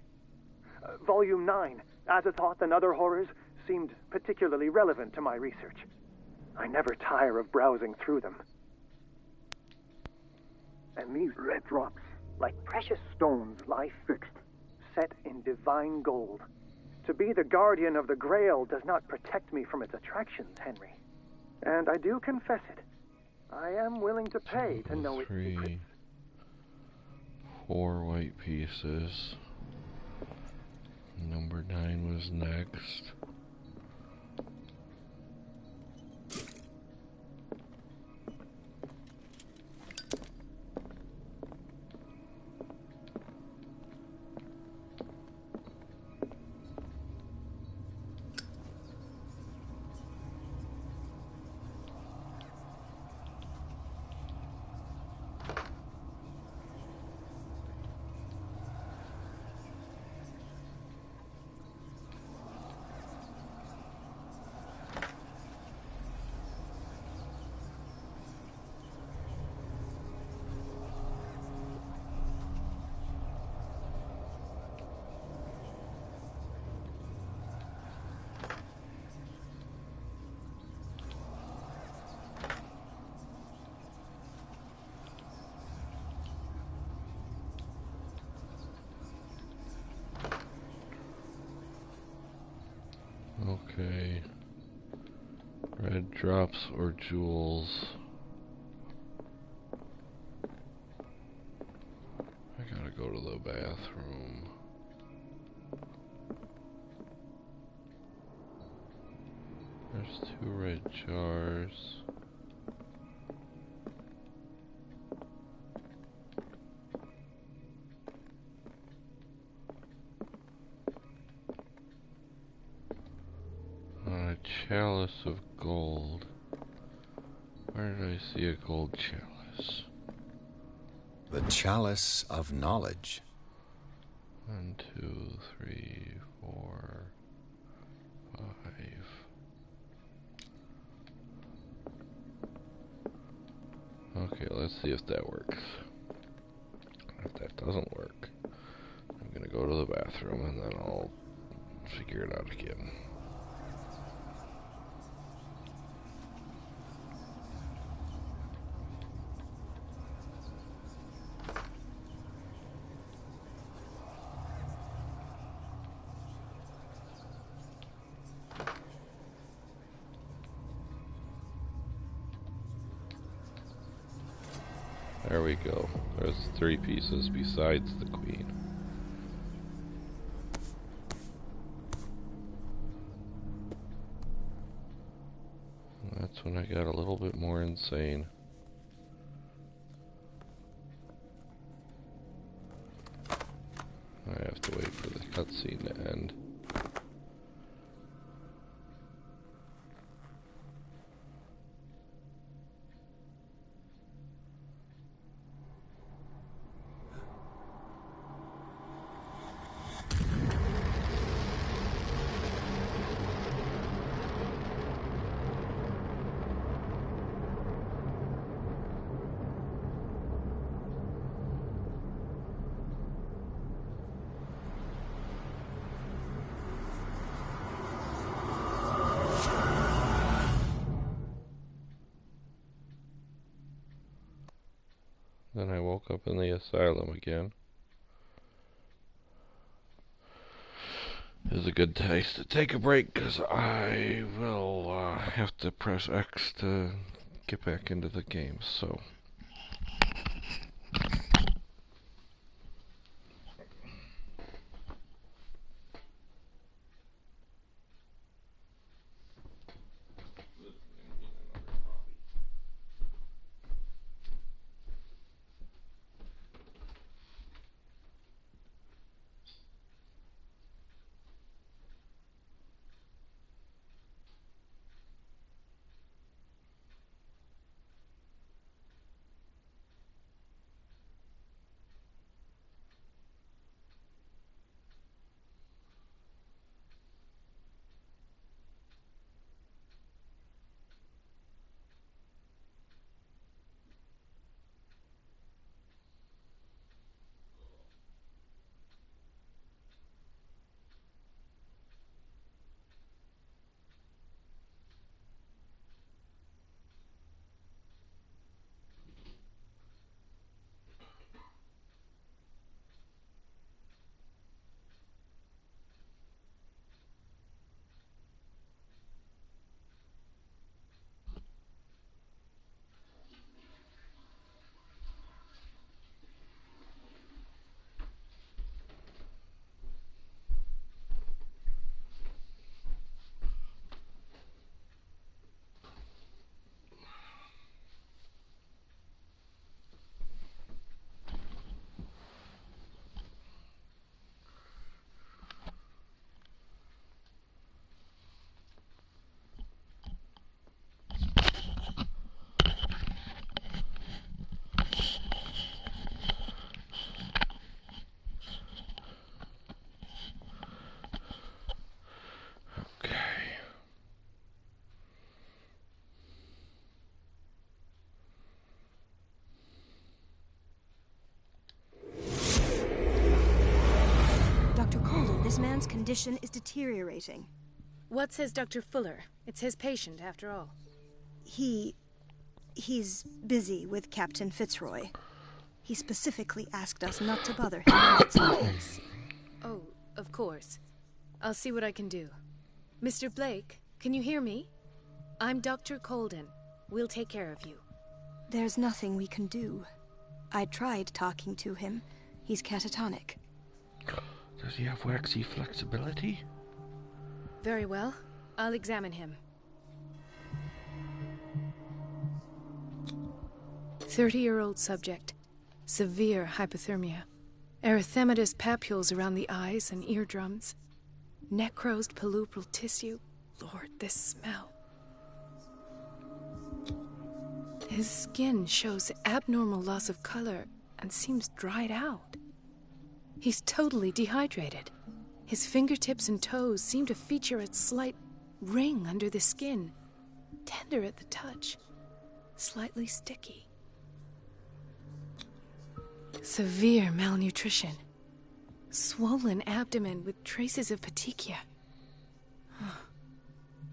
Volume 9, Azathoth and Other Horrors, seemed particularly relevant to my research. I never tire of browsing through them. And these red drops, like precious stones, lie fixed, set in divine gold. To be the guardian of the Grail does not protect me from its attractions, Henry. And I do confess it. I am willing to pay to know its secrets. 4 white pieces. Number 9 was next. Okay. Red drops or jewels. I gotta go to the bathroom. There's 2 red jars. A chalice of gold. Where did I see a gold chalice? The chalice of knowledge. 1, 2, 3, 4, 5. Okay, let's see if that works. If that doesn't work, I'm gonna go to the bathroom and then I'll figure it out again. There we go. There's 3 pieces besides the queen. And that's when I got a little bit more insane. I have to wait for the cutscene to end. Then I woke up in the asylum again. It was a good taste to take a break because I will have to press X to get back into the game, so. man's condition is deteriorating. What says Dr. Fuller? It's his patient, after all. He's busy with Captain Fitzroy. He specifically asked us not to bother him when it's the case. Oh, of course. I'll see what I can do. Mr. Blake, can you hear me? I'm Dr. Colden. We'll take care of you. There's nothing we can do. I tried talking to him. He's catatonic. Does he have waxy flexibility? Very well. I'll examine him. 30-year-old subject. Severe hypothermia. Erythematous papules around the eyes and eardrums. Necrosed palpebral tissue. Lord, this smell. His skin shows abnormal loss of color and seems dried out. He's totally dehydrated. His fingertips and toes seem to feature a slight ring under the skin. Tender at the touch. Slightly sticky. Severe malnutrition. Swollen abdomen with traces of petechia.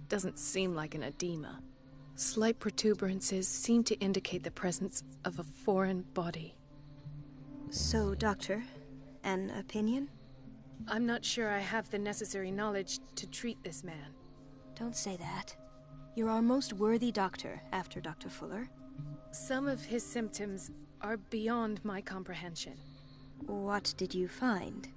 Doesn't seem like an edema. Slight protuberances seem to indicate the presence of a foreign body. So, Doctor, an opinion? I'm not sure I have the necessary knowledge to treat this man. Don't say that. You're our most worthy doctor after Dr. Fuller. Some of his symptoms are beyond my comprehension. What did you find?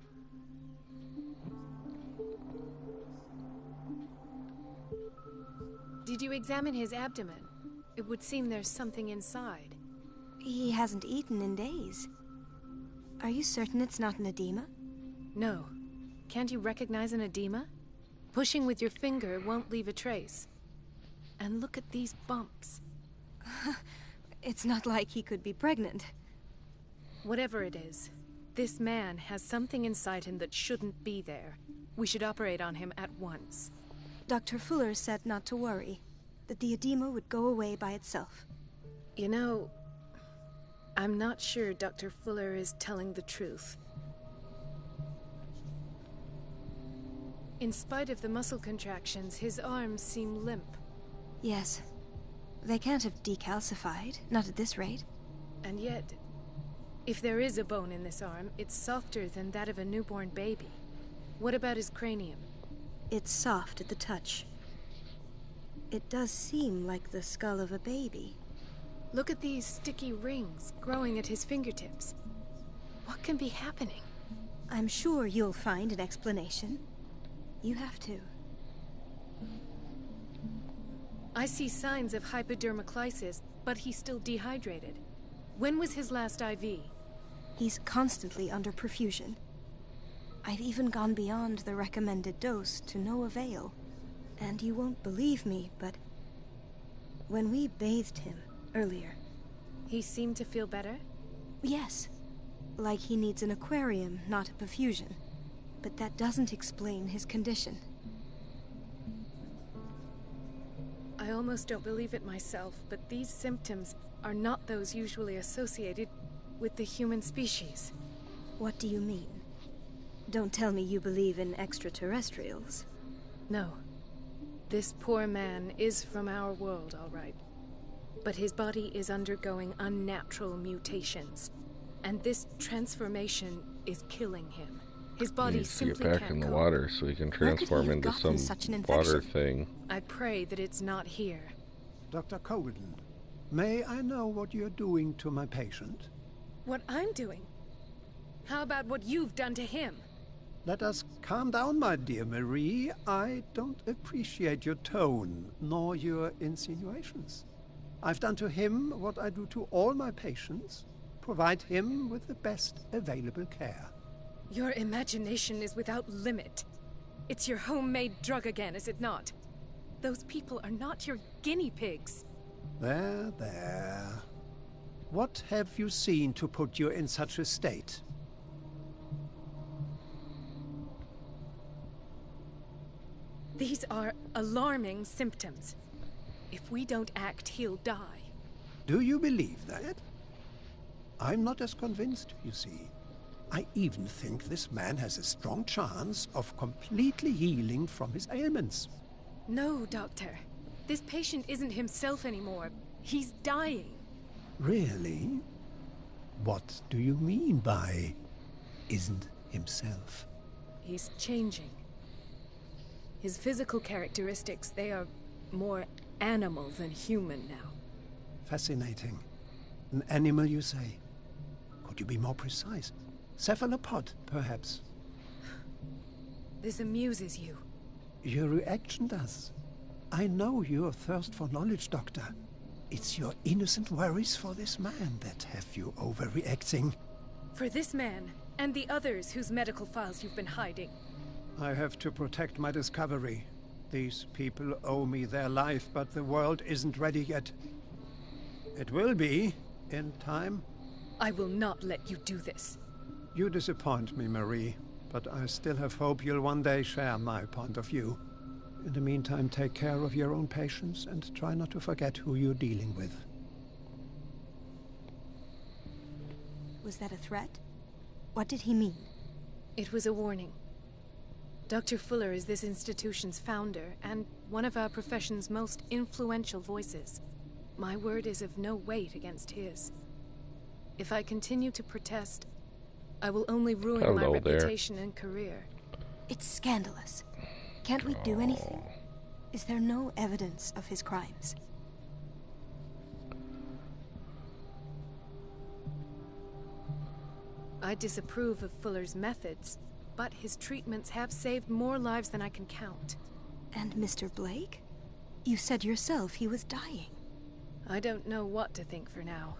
Did you examine his abdomen? It would seem there's something inside. He hasn't eaten in days. Are you certain it's not an edema? No. Can't you recognize an edema? Pushing with your finger won't leave a trace. And look at these bumps. It's not like he could be pregnant. Whatever it is, this man has something inside him that shouldn't be there. We should operate on him at once. Dr. Fuller said not to worry, that the edema would go away by itself. You know, I'm not sure Dr. Fuller is telling the truth. In spite of the muscle contractions, his arms seem limp. Yes. They can't have decalcified, not at this rate. And yet, if there is a bone in this arm, it's softer than that of a newborn baby. What about his cranium? It's soft at the touch. It does seem like the skull of a baby. Look at these sticky rings growing at his fingertips. What can be happening? I'm sure you'll find an explanation. You have to. I see signs of hypodermoclysis, but he's still dehydrated. When was his last IV? He's constantly under perfusion. I've even gone beyond the recommended dose to no avail. And you won't believe me, but when we bathed him earlier... He seemed to feel better? Yes. Like he needs an aquarium, not a perfusion. But that doesn't explain his condition. I almost don't believe it myself, but these symptoms are not those usually associated with the human species. What do you mean? Don't tell me you believe in extraterrestrials. No. This poor man is from our world, all right. But his body is undergoing unnatural mutations. And this transformation is killing him. His body simply get back can't in the cope. water so he can transform into some water thing. I pray that it's not here. Dr. Colden, may I know what you're doing to my patient? What I'm doing? How about what you've done to him? Let us calm down, my dear Marie. I don't appreciate your tone, nor your insinuations. I've done to him what I do to all my patients. Provide him with the best available care. Your imagination is without limit. It's your homemade drug again, is it not? Those people are not your guinea pigs. There, there. What have you seen to put you in such a state? These are alarming symptoms. If we don't act, he'll die. Do you believe that? I'm not as convinced, you see. I even think this man has a strong chance of completely healing from his ailments. No, Doctor. This patient isn't himself anymore. He's dying. Really? What do you mean by isn't himself? He's changing. His physical characteristics, they are more animal than human now. Fascinating. An animal, you say? Could you be more precise? Cephalopod, perhaps? This amuses you. Your reaction does. I know your thirst for knowledge, Doctor. It's your innocent worries for this man that have you overreacting. For this man, and the others whose medical files you've been hiding. I have to protect my discovery. These people owe me their life, but the world isn't ready yet. It will be, in time. I will not let you do this. You disappoint me, Marie, but I still have hope you'll one day share my point of view. In the meantime, take care of your own patients and try not to forget who you're dealing with. Was that a threat? What did he mean? It was a warning. Dr. Fuller is this institution's founder and one of our profession's most influential voices. My word is of no weight against his. If I continue to protest, I will only ruin my reputation and career. It's scandalous. Can't we do anything? Is there no evidence of his crimes? I disapprove of Fuller's methods, but his treatments have saved more lives than I can count. And Mr. Blake? You said yourself he was dying. I don't know what to think for now.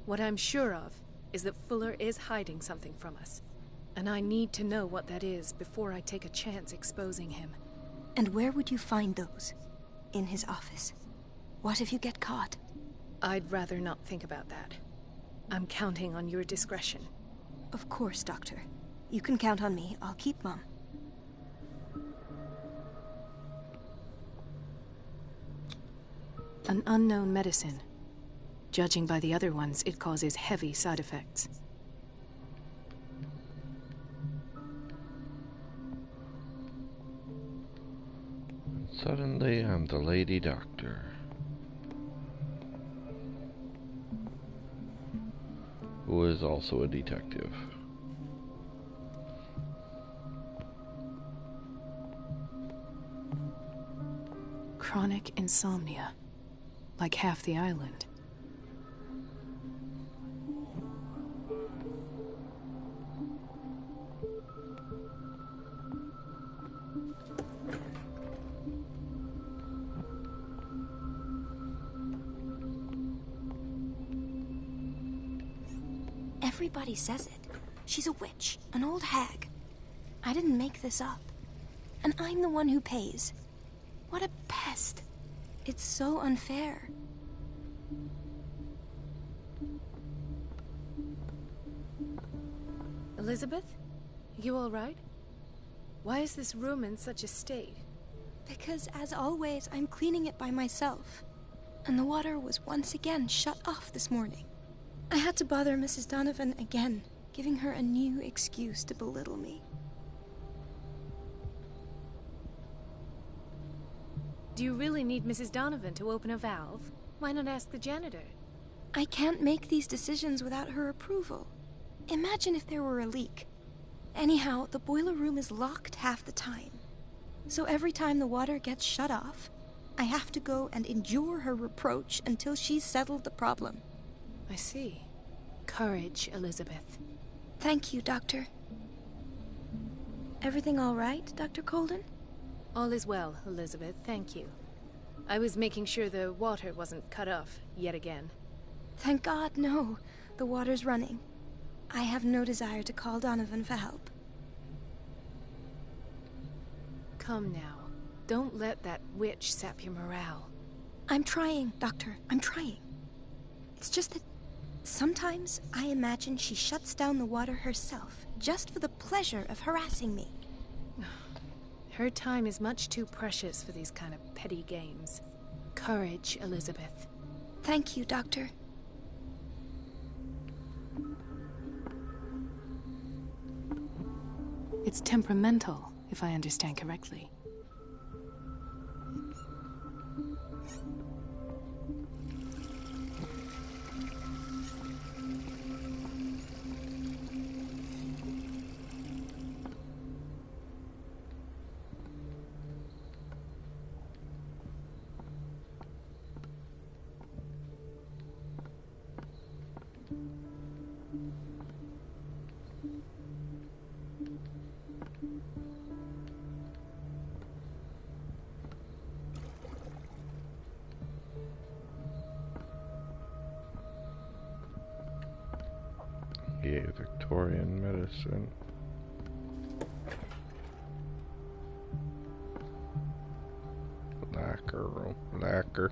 What I'm sure of is that Fuller is hiding something from us. And I need to know what that is before I take a chance exposing him. And where would you find those? In his office? What if you get caught? I'd rather not think about that. I'm counting on your discretion. Of course, Doctor. You can count on me. I'll keep mum. An unknown medicine. Judging by the other ones, it causes heavy side effects. Suddenly, I'm the lady doctor. Who is also a detective. Chronic insomnia. Like half the island. Everybody says it. She's a witch, an old hag. I didn't make this up. And I'm the one who pays. What a pest. It's so unfair. Elizabeth? You all right? Why is this room in such a state? Because, as always, I'm cleaning it by myself. And the water was once again shut off this morning. I had to bother Mrs. Donovan again, giving her a new excuse to belittle me. Do you really need Mrs. Donovan to open a valve? Why not ask the janitor? I can't make these decisions without her approval. Imagine if there were a leak. Anyhow, the boiler room is locked half the time. So every time the water gets shut off, I have to go and endure her reproach until she's settled the problem. I see. Courage, Elizabeth. Thank you, Doctor. Everything all right, Dr. Colden? All is well, Elizabeth, thank you. I was making sure the water wasn't cut off yet again. Thank God, no. The water's running. I have no desire to call Donovan for help. Come now. Don't let that witch sap your morale. I'm trying, Doctor. I'm trying. It's just that sometimes I imagine she shuts down the water herself, just for the pleasure of harassing me. Her time is much too precious for these kind of petty games. Courage, Elizabeth. Thank you, Doctor. It's temperamental, if I understand correctly. Yeah, Victorian medicine. Lacquer.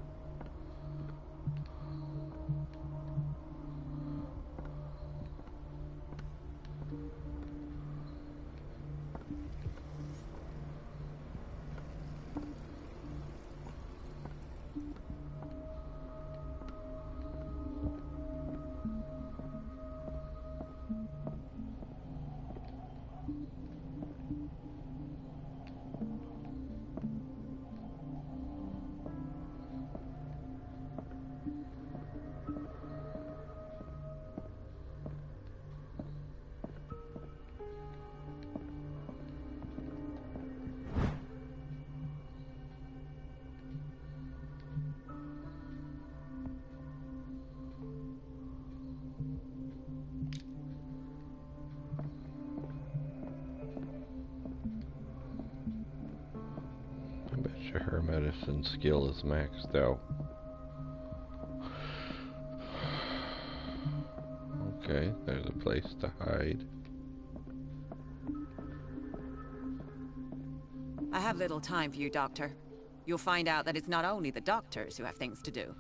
I bet you her medicine skill is maxed out. Okay, there's a place to hide. I have little time for you, Doctor. You'll find out that it's not only the doctors who have things to do.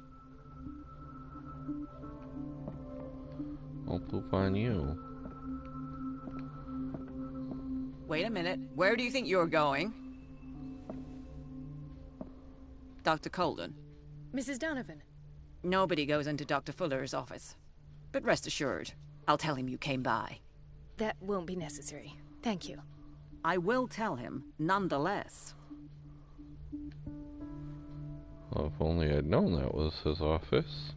I'll poop on you. Wait a minute. Where do you think you're going? Dr. Colden. Mrs. Donovan. Nobody goes into Dr. Fuller's office. But rest assured, I'll tell him you came by. That won't be necessary. Thank you. I will tell him, nonetheless. Well, if only I'd known that was his office.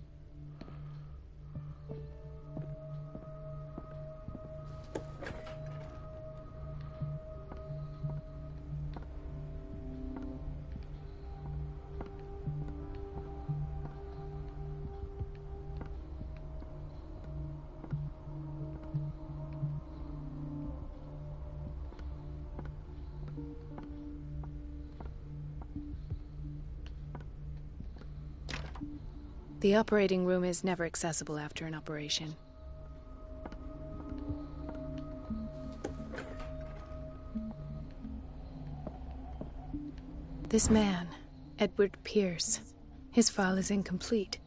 The operating room is never accessible after an operation. This man, Edward Pierce, his file is incomplete.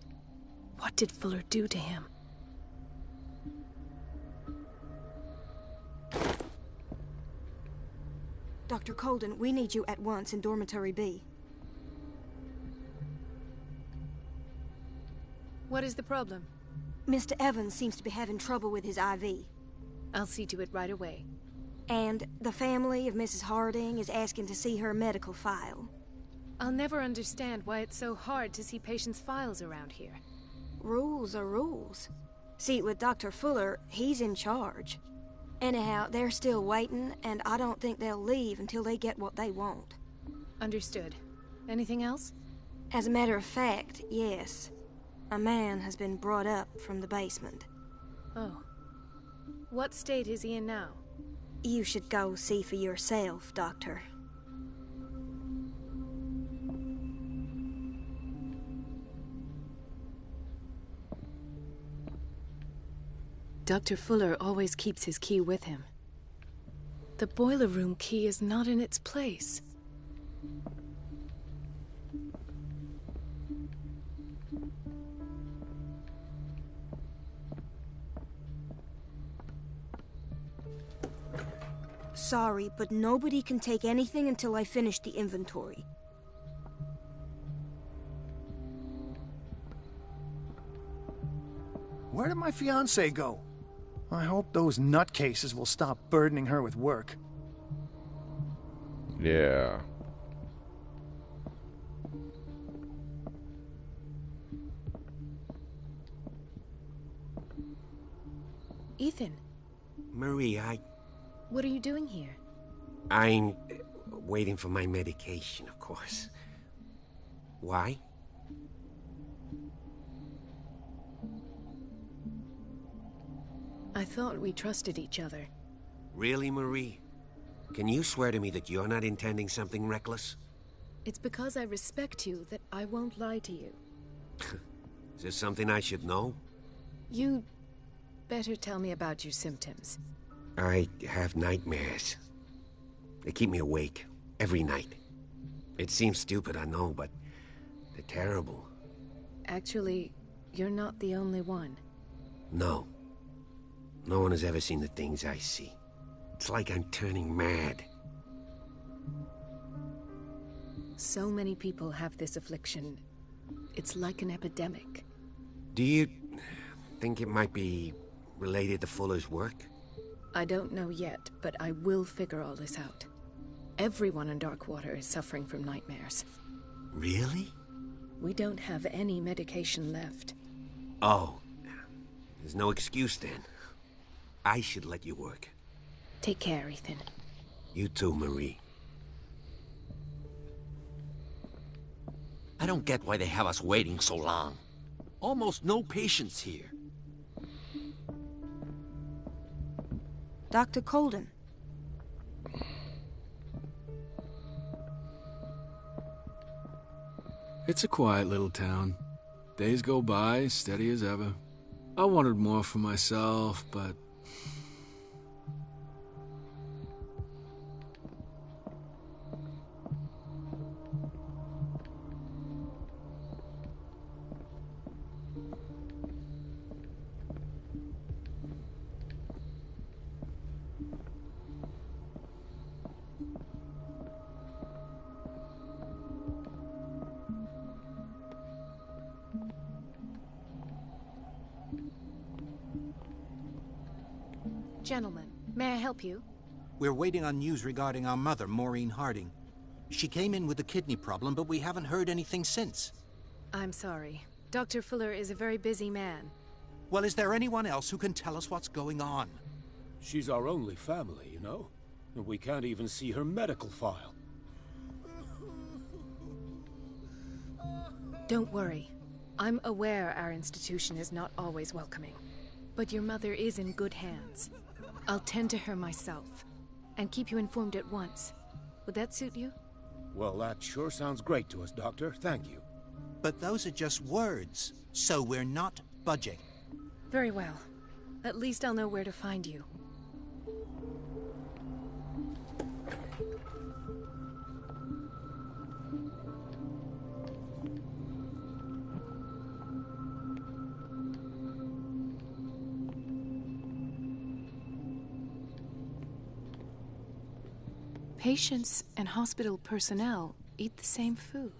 What did Fuller do to him? Dr. Colden, we need you at once in Dormitory B. What is the problem? Mr. Evans seems to be having trouble with his IV. I'll see to it right away. And the family of Mrs. Harding is asking to see her medical file. I'll never understand why it's so hard to see patients' files around here. Rules are rules. See, with Dr. Fuller, he's in charge. Anyhow, they're still waiting, and I don't think they'll leave until they get what they want. Understood. Anything else? As a matter of fact, yes. A man has been brought up from the basement. Oh. What state is he in now? You should go see for yourself, Doctor. Dr. Fuller always keeps his key with him. The boiler room key is not in its place. Sorry, but nobody can take anything until I finish the inventory. Where did my fiancée go? I hope those nutcases will stop burdening her with work. Yeah. Ethan, Marie, what are you doing here? I'm waiting for my medication, of course. Why? I thought we trusted each other. Really, Marie? Can you swear to me that you're not intending something reckless? It's because I respect you that I won't lie to you. Is there something I should know? You better tell me about your symptoms. I have nightmares. They keep me awake every night. It seems stupid, I know, but they're terrible. Actually, you're not the only one. No. No one has ever seen the things I see. It's like I'm turning mad. So many people have this affliction. It's like an epidemic. Do you think it might be related to Fuller's work? I don't know yet, but I will figure all this out. Everyone in Darkwater is suffering from nightmares. Really? We don't have any medication left. Oh. There's no excuse then. I should let you work. Take care, Ethan. You too, Marie. I don't get why they have us waiting so long. Almost no patients here. Dr. Colden. It's a quiet little town. Days go by, steady as ever. I wanted more for myself, but... Gentlemen, may I help you? We're waiting on news regarding our mother, Maureen Harding. She came in with a kidney problem, but we haven't heard anything since. I'm sorry. Dr. Fuller is a very busy man. Well, is there anyone else who can tell us what's going on? She's our only family, you know? And we can't even see her medical file. Don't worry. I'm aware our institution is not always welcoming. But your mother is in good hands. I'll tend to her myself, and keep you informed at once. Would that suit you? Well, that sure sounds great to us, Doctor. Thank you. But those are just words, so we're not budging. Very well. At least I'll know where to find you. Patients and hospital personnel eat the same food.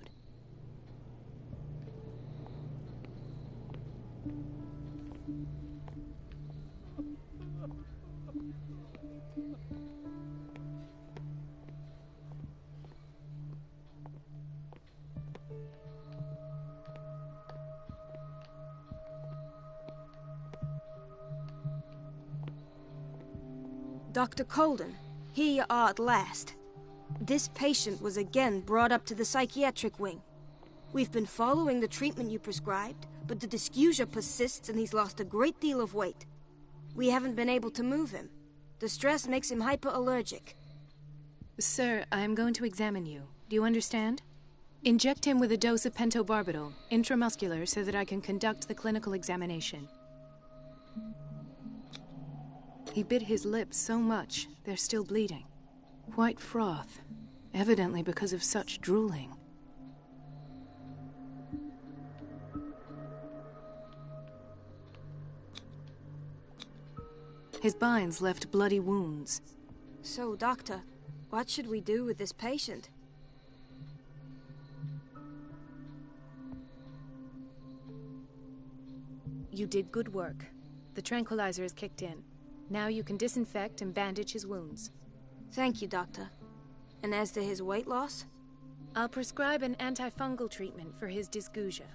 Dr. Colden, here you are at last. This patient was again brought up to the psychiatric wing. We've been following the treatment you prescribed, but the dysgeusia persists and he's lost a great deal of weight. We haven't been able to move him. The stress makes him hyperallergic. Sir, I'm going to examine you. Do you understand? Inject him with a dose of pentobarbital, intramuscular, so that I can conduct the clinical examination. He bit his lips so much, they're still bleeding. White froth, evidently because of such drooling. His binds left bloody wounds. So, Doctor, what should we do with this patient? You did good work. The tranquilizer is kicked in. Now you can disinfect and bandage his wounds. Thank you, Doctor. And as to his weight loss? I'll prescribe an antifungal treatment for his dysgeusia.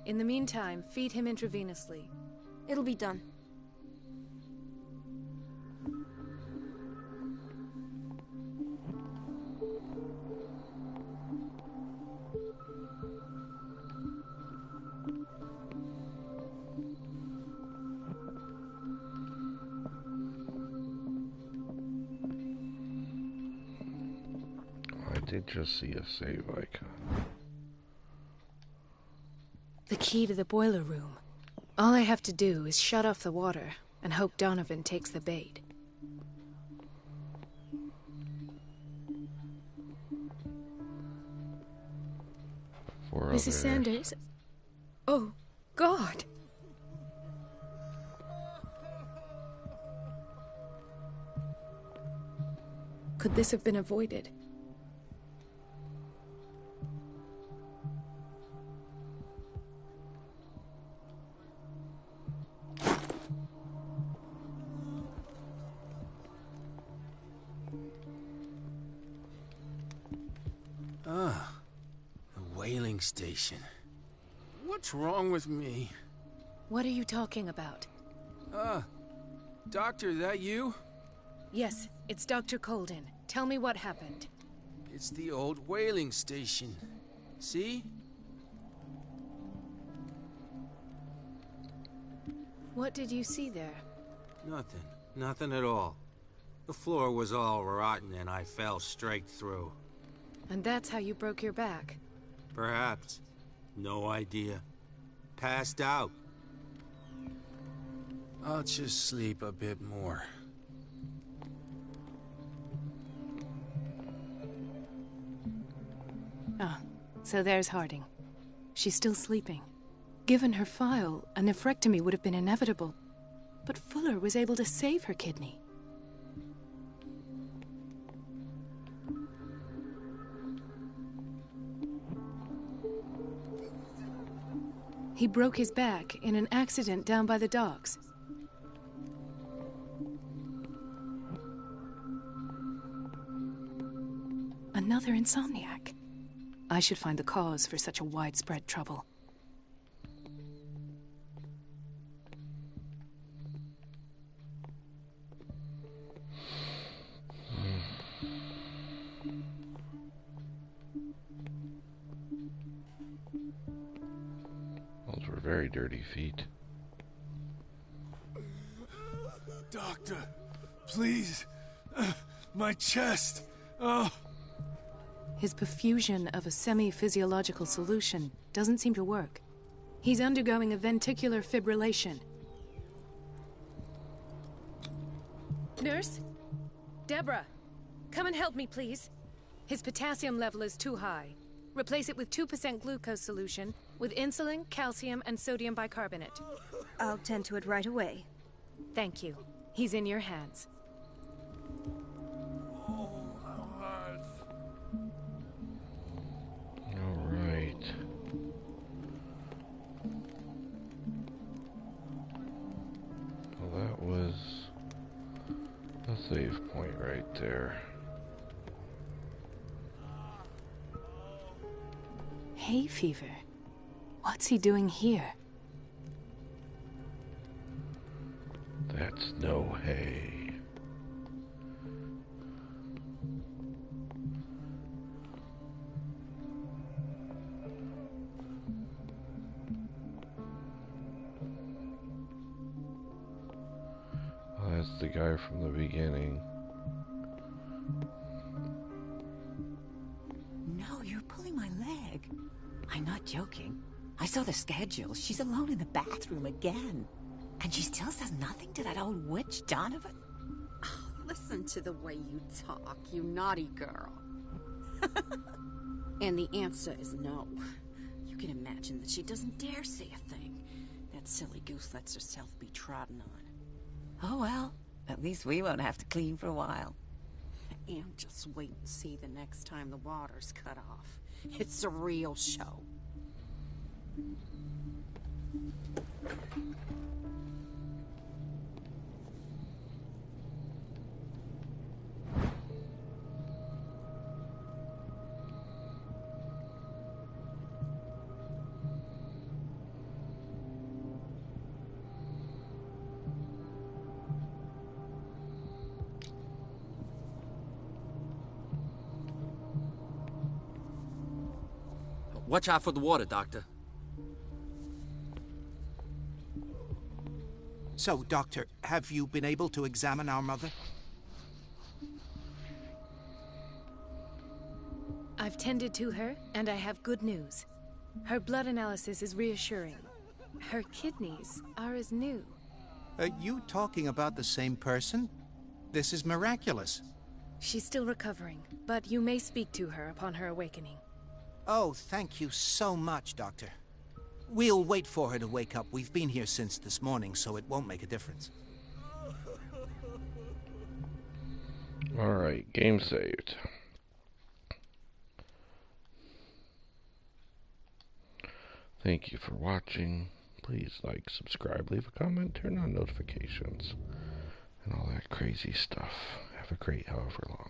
In the meantime, feed him intravenously. It'll be done. I did just see a save icon. The key to the boiler room. All I have to do is shut off the water and hope Donovan takes the bait. Mrs. Sanders? Oh, God! Could this have been avoided? Ah, the whaling station. What's wrong with me? What are you talking about? Doctor, that you? Yes, it's Dr. Colden. Tell me what happened. It's the old whaling station. See? What did you see there? Nothing. Nothing at all. The floor was all rotten and I fell straight through. And that's how you broke your back? Perhaps. No idea. Passed out. I'll just sleep a bit more. Ah, so there's Harding. She's still sleeping. Given her file, a nephrectomy would have been inevitable. But Fuller was able to save her kidney. He broke his back in an accident down by the docks. Another insomniac. I should find the cause for such a widespread trouble. Those were very dirty feet. Doctor, please. My chest. Oh. His perfusion of a semi-physiological solution doesn't seem to work. He's undergoing a ventricular fibrillation. Nurse? Deborah, come and help me, please. His potassium level is too high. Replace it with 2% glucose solution with insulin, calcium, and sodium bicarbonate. I'll tend to it right away. Thank you. He's in your hands. Alright. Well, that was a save point right there. Hay fever. What's he doing here? That's no hay. Well, that's the guy from the beginning. No, you're pulling my leg. I'm not joking. I saw the schedule. She's alone in the bathroom again. And she still says nothing to that old witch, Donovan? Oh, listen to the way you talk, you naughty girl. And the answer is no. You can imagine that she doesn't dare say a thing. That silly goose lets herself be trodden on. Oh, well. At least we won't have to clean for a while. And just wait and see the next time the water's cut off. It's a real show. Watch out for the water, Doctor. So, Doctor, have you been able to examine our mother? I've tended to her, and I have good news. Her blood analysis is reassuring. Her kidneys are as new. Are you talking about the same person? This is miraculous. She's still recovering, but you may speak to her upon her awakening. Oh, thank you so much, Doctor. We'll wait for her to wake up. We've been here since this morning, so it won't make a difference. Alright, game saved. Thank you for watching. Please like, subscribe, leave a comment, turn on notifications, and all that crazy stuff. Have a great however long.